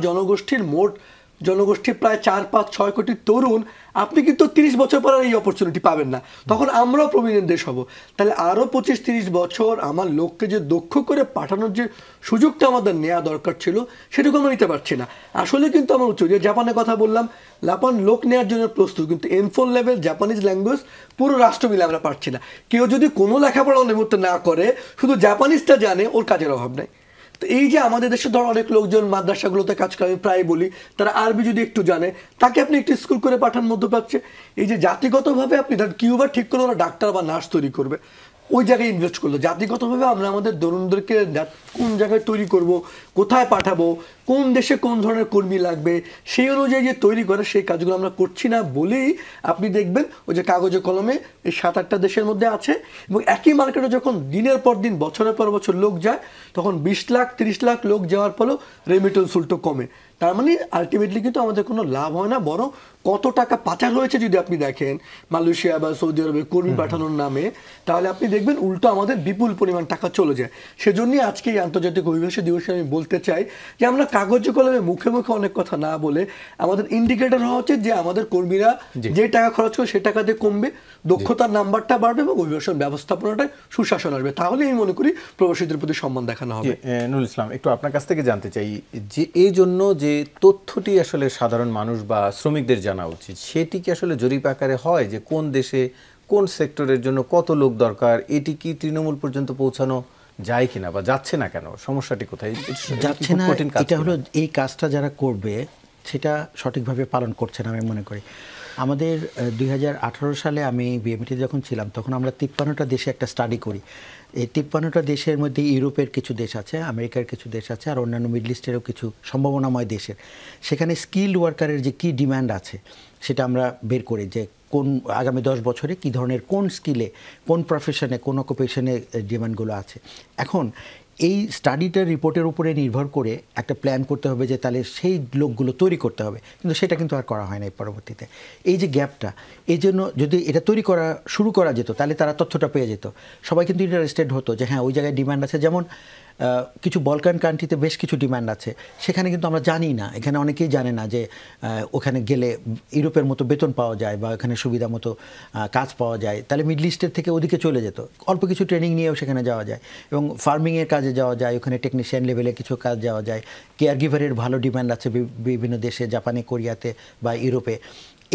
জনগোষ্ঠীর প্রায় 4-5-6 কোটি তরুণ, আপনি কিন্তু 30 বছর পর এই অপরচুনিটি পাবেন না, তখন আমরাও প্রবীণ দেশ হব। তাহলে আরও 25-30 বছর আমার লোককে যে দক্ষ করে পাঠানোর যে সুযোগটা আমাদের নেওয়া দরকার ছিল, সেটুকু আমরা নিতে পারছি না। আসলে কিন্তু আমার উচিত, যে জাপানের কথা বললাম, জাপান লোক নেওয়ার জন্য প্রস্তুত, কিন্তু M4 লেভেল জাপানিজ ল্যাঙ্গুয়েজ পুরো রাষ্ট্র মিলে আমরা পারছি না। কেউ যদি কোনো লেখাপড়া অনিয়মিত না করে, শুধু জাপানিজটা জানে, ওর কাজের অভাব নেই। তো এই যে আমাদের দেশে ধর অনেক লোকজন মাদ্রাসাগুলোতে কাজ করে, আমি প্রায় বলি, তারা আরবি যদি একটু জানে, তাকে আপনি একটু স্কুল করে পাঠান মধ্যপ্রাচ্যে। এই যে জাতিগতভাবে আপনি ধর কিউবা ঠিক করে ওরা ডাক্তার বা নার্স তৈরি করবে, ওই জায়গায় ইনভেস্ট করলো। জাতিগতভাবে আমরা আমাদের তরুণদেরকে কোন জায়গায় তৈরি করব, কোথায় পাঠাবো, কোন দেশে কোন ধরনের কর্মী লাগবে, সেই অনুযায়ী যে তৈরি করে, সেই কাজগুলো আমরা করছি না বলেই আপনি দেখবেন ওই যে কাগজে কলমে এই 7-8টা দেশের মধ্যে আছে, এবং একই মার্কেটে যখন দিনের পর দিন, বছরের পর বছর লোক যায়, তখন 20 লাখ 30 লাখ লোক যাওয়ার ফলেও রেমিটেন্স উল্টো কমে। তার মানে আলটিমেটলি কিন্তু আমাদের কোনো লাভ হয় না, বরং কত টাকা পাচার হয়েছে যদি আপনি দেখেন মালয়েশিয়া বা সৌদি আরবে কর্মী পাঠানোর নামে, তাহলে আপনি দেখবেন উল্টো আমাদের বিপুল পরিমাণ টাকা চলে যায়। সেজন্যই আজকে এই আন্তর্জাতিক অভিবাসী দিবসে আমি বলতে চাই যে আমরা কাগজে কলমে মুখে মুখে অনেক কথা না বলে আমাদের ইন্ডিকেটর হওয়া উচিত যে আমাদের কর্মীরা যে টাকা খরচ করে সে টাকা দিয়ে কমবে, দক্ষতার নাম্বারটা বাড়বে এবং অভিবাসন ব্যবস্থাপনাটায় সুশাসন আসবে। তাহলে আমি মনে করি প্রবাসীদের প্রতি সম্মান দেখানো হবে। নুরুল ইসলাম, একটু আপনার কাছ থেকে জানতে চাই যে এই জন্য যে তথ্যটি আসলে সাধারণ মানুষ বা শ্রমিকদের জানা উচিত, সেটি কি আসলে জরিপ আকারে হয় যে কোন দেশে কোন সেক্টরের জন্য কত লোক দরকার, এটি কি তৃণমূল পর্যন্ত পৌঁছানো যায় কিনা বা যাচ্ছে না কেন, সমস্যাটি কোথায়? যাচ্ছে না, এটা হলো এই কাজটা যারা করবে সেটা সঠিকভাবে পালন করছে না আমি মনে করি। আমাদের 2018 সালে আমি বিএমইটি যখন ছিলাম, তখন আমরা 53টা দেশে একটা স্টাডি করি। এই 53টা দেশের মধ্যে ইউরোপের কিছু দেশ আছে, আমেরিকার কিছু দেশ আছে, আর অন্যান্য মিডল ইস্টেরও কিছু সম্ভাবনাময় দেশের। সেখানে স্কিল্ড ওয়ার্কারের যে কী ডিমান্ড আছে সেটা আমরা বের করি, যে কোন আগামী 10 বছরে কী ধরনের কোন স্কিলে, কোন প্রফেশনে, কোন অকুপেশনে ডিমান্ডগুলো আছে। এখন এই স্টাডিটার রিপোর্টের উপরে নির্ভর করে একটা প্ল্যান করতে হবে যে তাহলে সেই লোকগুলো তৈরি করতে হবে, কিন্তু সেটা কিন্তু আর করা হয় না। এই পরবর্তীতে এই যে গ্যাপটা, এই জন্য যদি এটা তৈরি করা শুরু করা যেত, তাহলে তারা তথ্যটা পেয়ে যেত, সবাই কিন্তু ইন্টারেস্টেড হতো যে হ্যাঁ ওই জায়গায় ডিমান্ড আছে। যেমন কিছু বলকান কান্ট্রিতে বেশ কিছু ডিমান্ড আছে, সেখানে কিন্তু আমরা জানি না, এখানে অনেকেই জানে না যে ওখানে গেলে ইউরোপের মতো বেতন পাওয়া যায় বা ওখানে সুবিধা মতো কাজ পাওয়া যায়। তাহলে মিডল ইস্টের থেকে ওদিকে চলে যেত, অল্প কিছু ট্রেনিং নিয়েও সেখানে যাওয়া যায়, এবং ফার্মিংয়ের কাজে যাওয়া যায়, ওখানে টেকনিশিয়ান লেভেলে কিছু কাজ যাওয়া যায়। কেয়ার গিভারের ভালো ডিমান্ড আছে বিভিন্ন দেশে, জাপানে, কোরিয়াতে বা ইউরোপে।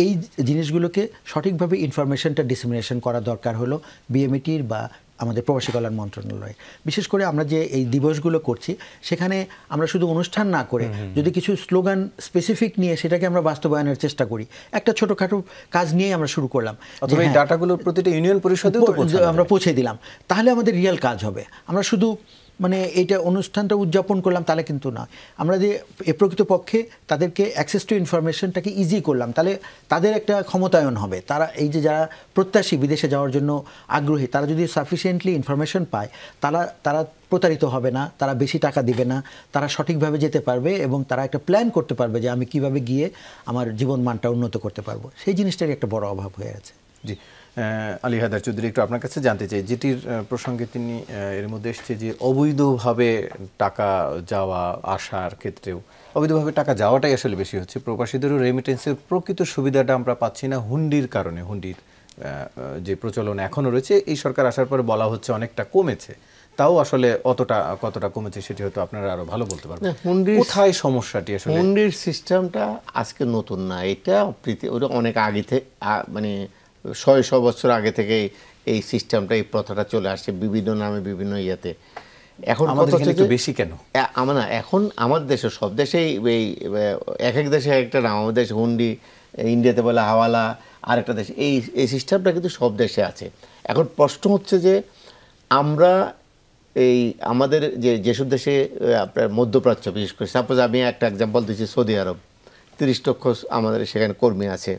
এই জিনিসগুলোকে সঠিকভাবে ইনফরমেশনটা ডিসেমিনেশন করা দরকার হলো বিএমইটির বা আমাদের প্রবাসী কল্যাণ মন্ত্রণালয়। বিশেষ করে আমরা যে এই দিবসগুলো করছি, সেখানে আমরা শুধু অনুষ্ঠান না করে যদি কিছু স্লোগান স্পেসিফিক নিয়ে সেটাকে আমরা বাস্তবায়নের চেষ্টা করি। একটা ছোটোখাটো কাজ নিয়েই আমরা শুরু করলাম, এই ডাটাগুলোর প্রতিটা ইউনিয়ন পরিষদে আমরা পৌঁছে দিলাম, তাহলে আমাদের রিয়েল কাজ হবে। আমরা শুধু মানে এইটা অনুষ্ঠানটা উদযাপন করলাম তাহলে কিন্তু না, আমরা যে প্রকৃতপক্ষে তাদেরকে অ্যাক্সেস টু ইনফরমেশনটাকে ইজি করলাম, তাহলে তাদের একটা ক্ষমতায়ন হবে। তারা এই যে যারা প্রত্যাশী বিদেশে যাওয়ার জন্য আগ্রহী, তারা যদি সাফিসিয়েন্টলি ইনফরমেশন পায়, তারা প্রতারিত হবে না, তারা বেশি টাকা দিবে না, তারা সঠিকভাবে যেতে পারবে এবং তারা একটা প্ল্যান করতে পারবে যে আমি কিভাবে গিয়ে আমার জীবন মানটা উন্নত করতে পারবো। সেই জিনিসটারই একটা বড় অভাব হয়ে আছে। জি, আলী হায়দার চৌধুরী, একটু আপনার কাছে জানতে চাই, যেটির প্রসঙ্গে তিনি এর মধ্যে এসছে যে অবৈধভাবে টাকা যাওয়া আসার ক্ষেত্রেও অবৈধভাবে টাকা যাওয়াটাই আসলে বেশি হচ্ছে। প্রবাসীদেরও রেমিটেন্সের প্রকৃত সুবিধাটা আমরা পাচ্ছি না হুন্ডির কারণে। হুন্ডির যে প্রচলন এখনও রয়েছে, এই সরকার আসার পরে বলা হচ্ছে অনেকটা কমেছে, তাও আসলে কতটা কমেছে সেটি হয়তো আপনারা আরো ভালো বলতে পারবেন। কোথায় সমস্যাটি আসলে? হুন্ডির সিস্টেমটা আজকে নতুন না, এটা অনেক আগে থেকে, মানে 100 বছর আগে থেকে এই সিস্টেমটা, এই প্রথাটা চলে আসছে বিভিন্ন নামে বিভিন্ন ইয়েতে। এখন একটু বেশি কেন? এখন আমাদের দেশে, সব দেশেই এই এক এক দেশে একটা নাম। আমাদের দেশে হুন্ডি ইন্ডিয়াতে বলে হাওয়ালা, আরেকটা দেশে, এই সিস্টেমটা কিন্তু সব দেশে আছে। এখন প্রশ্ন হচ্ছে যে আমরা এই আমাদের যেসব দেশে আপনার মধ্যপ্রাচ্য, বিশেষ করে সাপোজ আমি একটা এক্সাম্পল দিচ্ছি, সৌদি আরব 30 লক্ষ আমাদের সেখানে কর্মী আছে,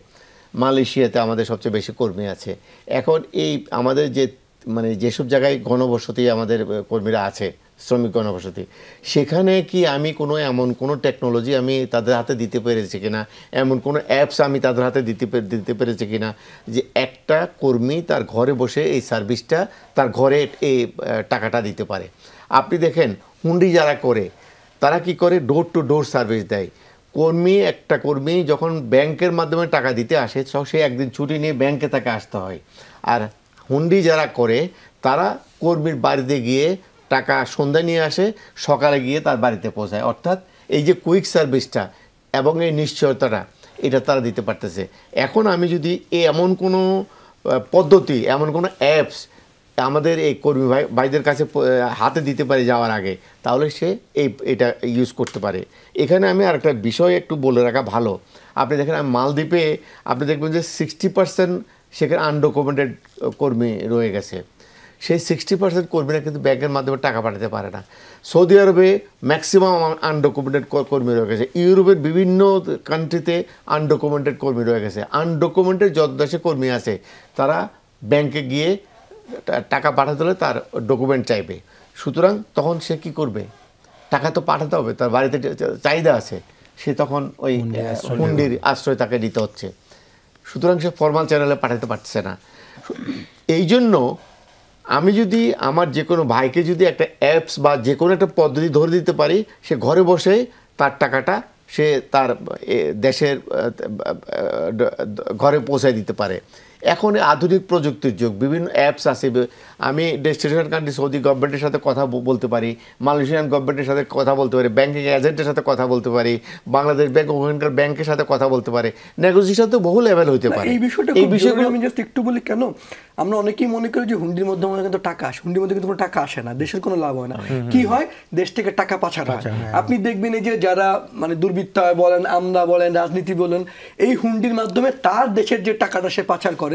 মালয়েশিয়াতে আমাদের সবচেয়ে বেশি কর্মী আছে। এখন এই আমাদের মানে যেসব জায়গায় ঘনবসতি আমাদের কর্মীরা আছে, শ্রমিক ঘনবসতি, সেখানে কি আমি এমন কোনো টেকনোলজি আমি তাদের হাতে দিতে পেরেছি কিনা, এমন কোনো অ্যাপস আমি তাদের হাতে দিতে পেরেছি কিনা যে একটা কর্মী তার ঘরে বসে এই সার্ভিসটা তার ঘরে এই টাকাটা দিতে পারে। আপনি দেখেন হুন্ডি যারা করে তারা কি করে, ডোর টু ডোর সার্ভিস দেয়। একটা কর্মী যখন ব্যাংকের মাধ্যমে টাকা দিতে আসে, সে একদিন ছুটি নিয়ে ব্যাংকে তাকে আসতে হয়। আর হুন্ডি যারা করে তারা কর্মীর বাড়িতে গিয়ে টাকা সন্ধ্যায় নিয়ে আসে, সকালে গিয়ে তার বাড়িতে পৌঁছায়। অর্থাৎ এই যে কুইক সার্ভিসটা এবং এই নিশ্চয়তাটা এটা তারা দিতে পারতেছে। এখন আমি যদি এমন কোনো পদ্ধতি, এমন কোনো অ্যাপস আমাদের এই কর্মী ভাইদের কাছে হাতে দিতে পারে যাওয়ার আগে, তাহলে সে এটা ইউজ করতে পারে। এখানে আমি আরেকটা বিষয় একটু বলে রাখা ভালো। আপনি দেখেন মালদ্বীপে আপনি দেখবেন যে 60% সেখানে আনডকুমেন্টেড কর্মী রয়ে গেছে। সেই 60% কর্মীরা কিন্তু ব্যাংকের মাধ্যমে টাকা পাঠাতে পারে না। সৌদি আরবে ম্যাক্সিমাম আনডকুমেন্টেড কর্মী রয়ে গেছে। ইউরোপের বিভিন্ন কান্ট্রিতে আনডকুমেন্টেড কর্মী রয়ে গেছে। আনডকুমেন্টেড যত দেশে কর্মী আছে তারা ব্যাংকে গিয়ে টাকা পাঠাতে হলে তার ডকুমেন্ট চাইবে। সুতরাং তখন সে কি করবে, টাকা তো পাঠাতে হবে, তার বাড়িতে চাহিদা আছে, সে তখন ওই হুন্ডির আশ্রয় তাকে নিতে হচ্ছে। সুতরাং সে ফর্মাল চ্যানেলে পাঠাতে পারছে না। এই জন্য আমি যদি আমার যে কোনো ভাইকে যদি একটা অ্যাপস বা যে কোনো একটা পদ্ধতি ধরে দিতে পারি, সে ঘরে বসে তার টাকাটা সে তার দেশের ঘরে পৌঁছায় দিতে পারে। এখন আধুনিক প্রযুক্তির যুগ, বিভিন্ন অ্যাপস আছে। আমি ডেস্টিনেশন কান্ট্রি সৌদি গভর্নমেন্টের সাথে কথা বলতে পারি, মালয়েশিয়ান গভর্নমেন্টের সাথে কথা বলতে পারি, ব্যাংকিং এজেন্টের সাথে কথা বলতে পারি, বাংলাদেশ ব্যাংক ওখানকার ব্যাংকের সাথে কথা বলতে পারে। নেগোসিয়েশন তো বহু লেভেল হতে পারে। এই বিষয়গুলো আমি জাস্ট একটু বলি, কেন আমরা অনেকেই মনে করি যে হুন্ডির মধ্যে কিন্তু টাকা আসে, হুন্ডির মধ্যে কিন্তু কোনো টাকা আসে না, দেশের কোনো লাভ হয় না। কি হয়, দেশ থেকে টাকা পাচার হয়। আপনি দেখবেন এই যে যারা মানে দুর্বৃত্ত বলেন, আমলা বলেন, রাজনীতি বলেন, এই হুন্ডির মাধ্যমে তার দেশের যে টাকাটা সে পাচার করে,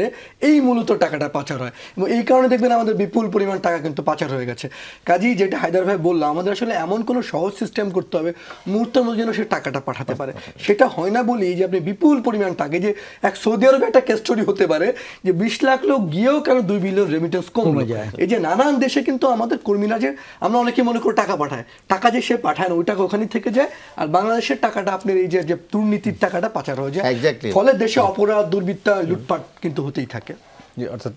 এই মূলত টাকাটা পাচার হয়। এবং এই কারণে দেখবেন আমাদের বিপুল পরিমাণ টাকা কিন্তু পাচার হয়ে গেছে। কাজেই যেটা হায়দার ভাই বললো, আমাদের আসলে এমন কোনো সহজ সিস্টেম করতে হবে মুহূর্তের মধ্যে যেন সে টাকাটা পাঠাতে পারে। সেটা হয় না বলেই যে আপনি বিপুল পরিমাণ টাকা, যে এক সৌদি আরবে একটা কেস স্টোরি হতে পারে যে 20 লাখ লোক গিয়েও কেন 2 বিলিয়ন রেমিটেন্স কমে যায়। এই যে নানান দেশে কিন্তু আমাদের কর্মীরা, যে আমরা অনেকে মনে করি টাকা পাঠায়, টাকা যে সে পাঠায় না, ওই টাকা ওখানে থেকে যায়। আর বাংলাদেশের টাকাটা আপনার এই যে দুর্নীতির টাকাটা পাচার হয়ে যায়, ফলে দেশে অপরাধ, দুর্বৃত্তায়ন, লুটপাট কিন্তু হতেই থাকে। অর্থাৎ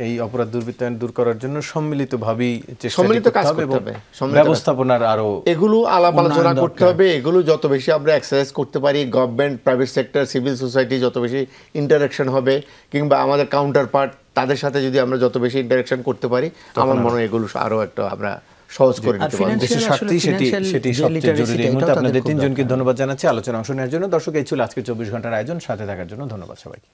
এই অপরাধ দুর্বৃত্তায়ন দূর করার জন্য সম্মিলিতভাবেই সম্মিলিত কাজ করতে হবে, ব্যবস্থাপনার আরো এগুলো আলাপ আলোচনা করতে হবে। এগুলো যত বেশি আমরা এক্সারসাইজ করতে পারি, government, private sector, civil society যত বেশি ইন্টারাকশন হবে, কিংবা আমাদের কাউন্টার পার্ট তাদের সাথে যদি আমরা যত বেশি ইন্টারাকশন করতে পারি, আমার মনে হয় এগুলো আরো একটা আমরা সহজ করে নিতে পারবো। দেশের স্বার্থে সেটি সবচেয়ে জরুরি। এই মুহূর্তে আপনাদের তিনজনকে ধন্যবাদ জানাচ্ছি আলোচনা অংশ নেওয়ার জন্য। দর্শক, এই ছিল আজকের 24 ঘন্টার আয়োজন। সাথে থাকার জন্য ধন্যবাদ সবাইকে।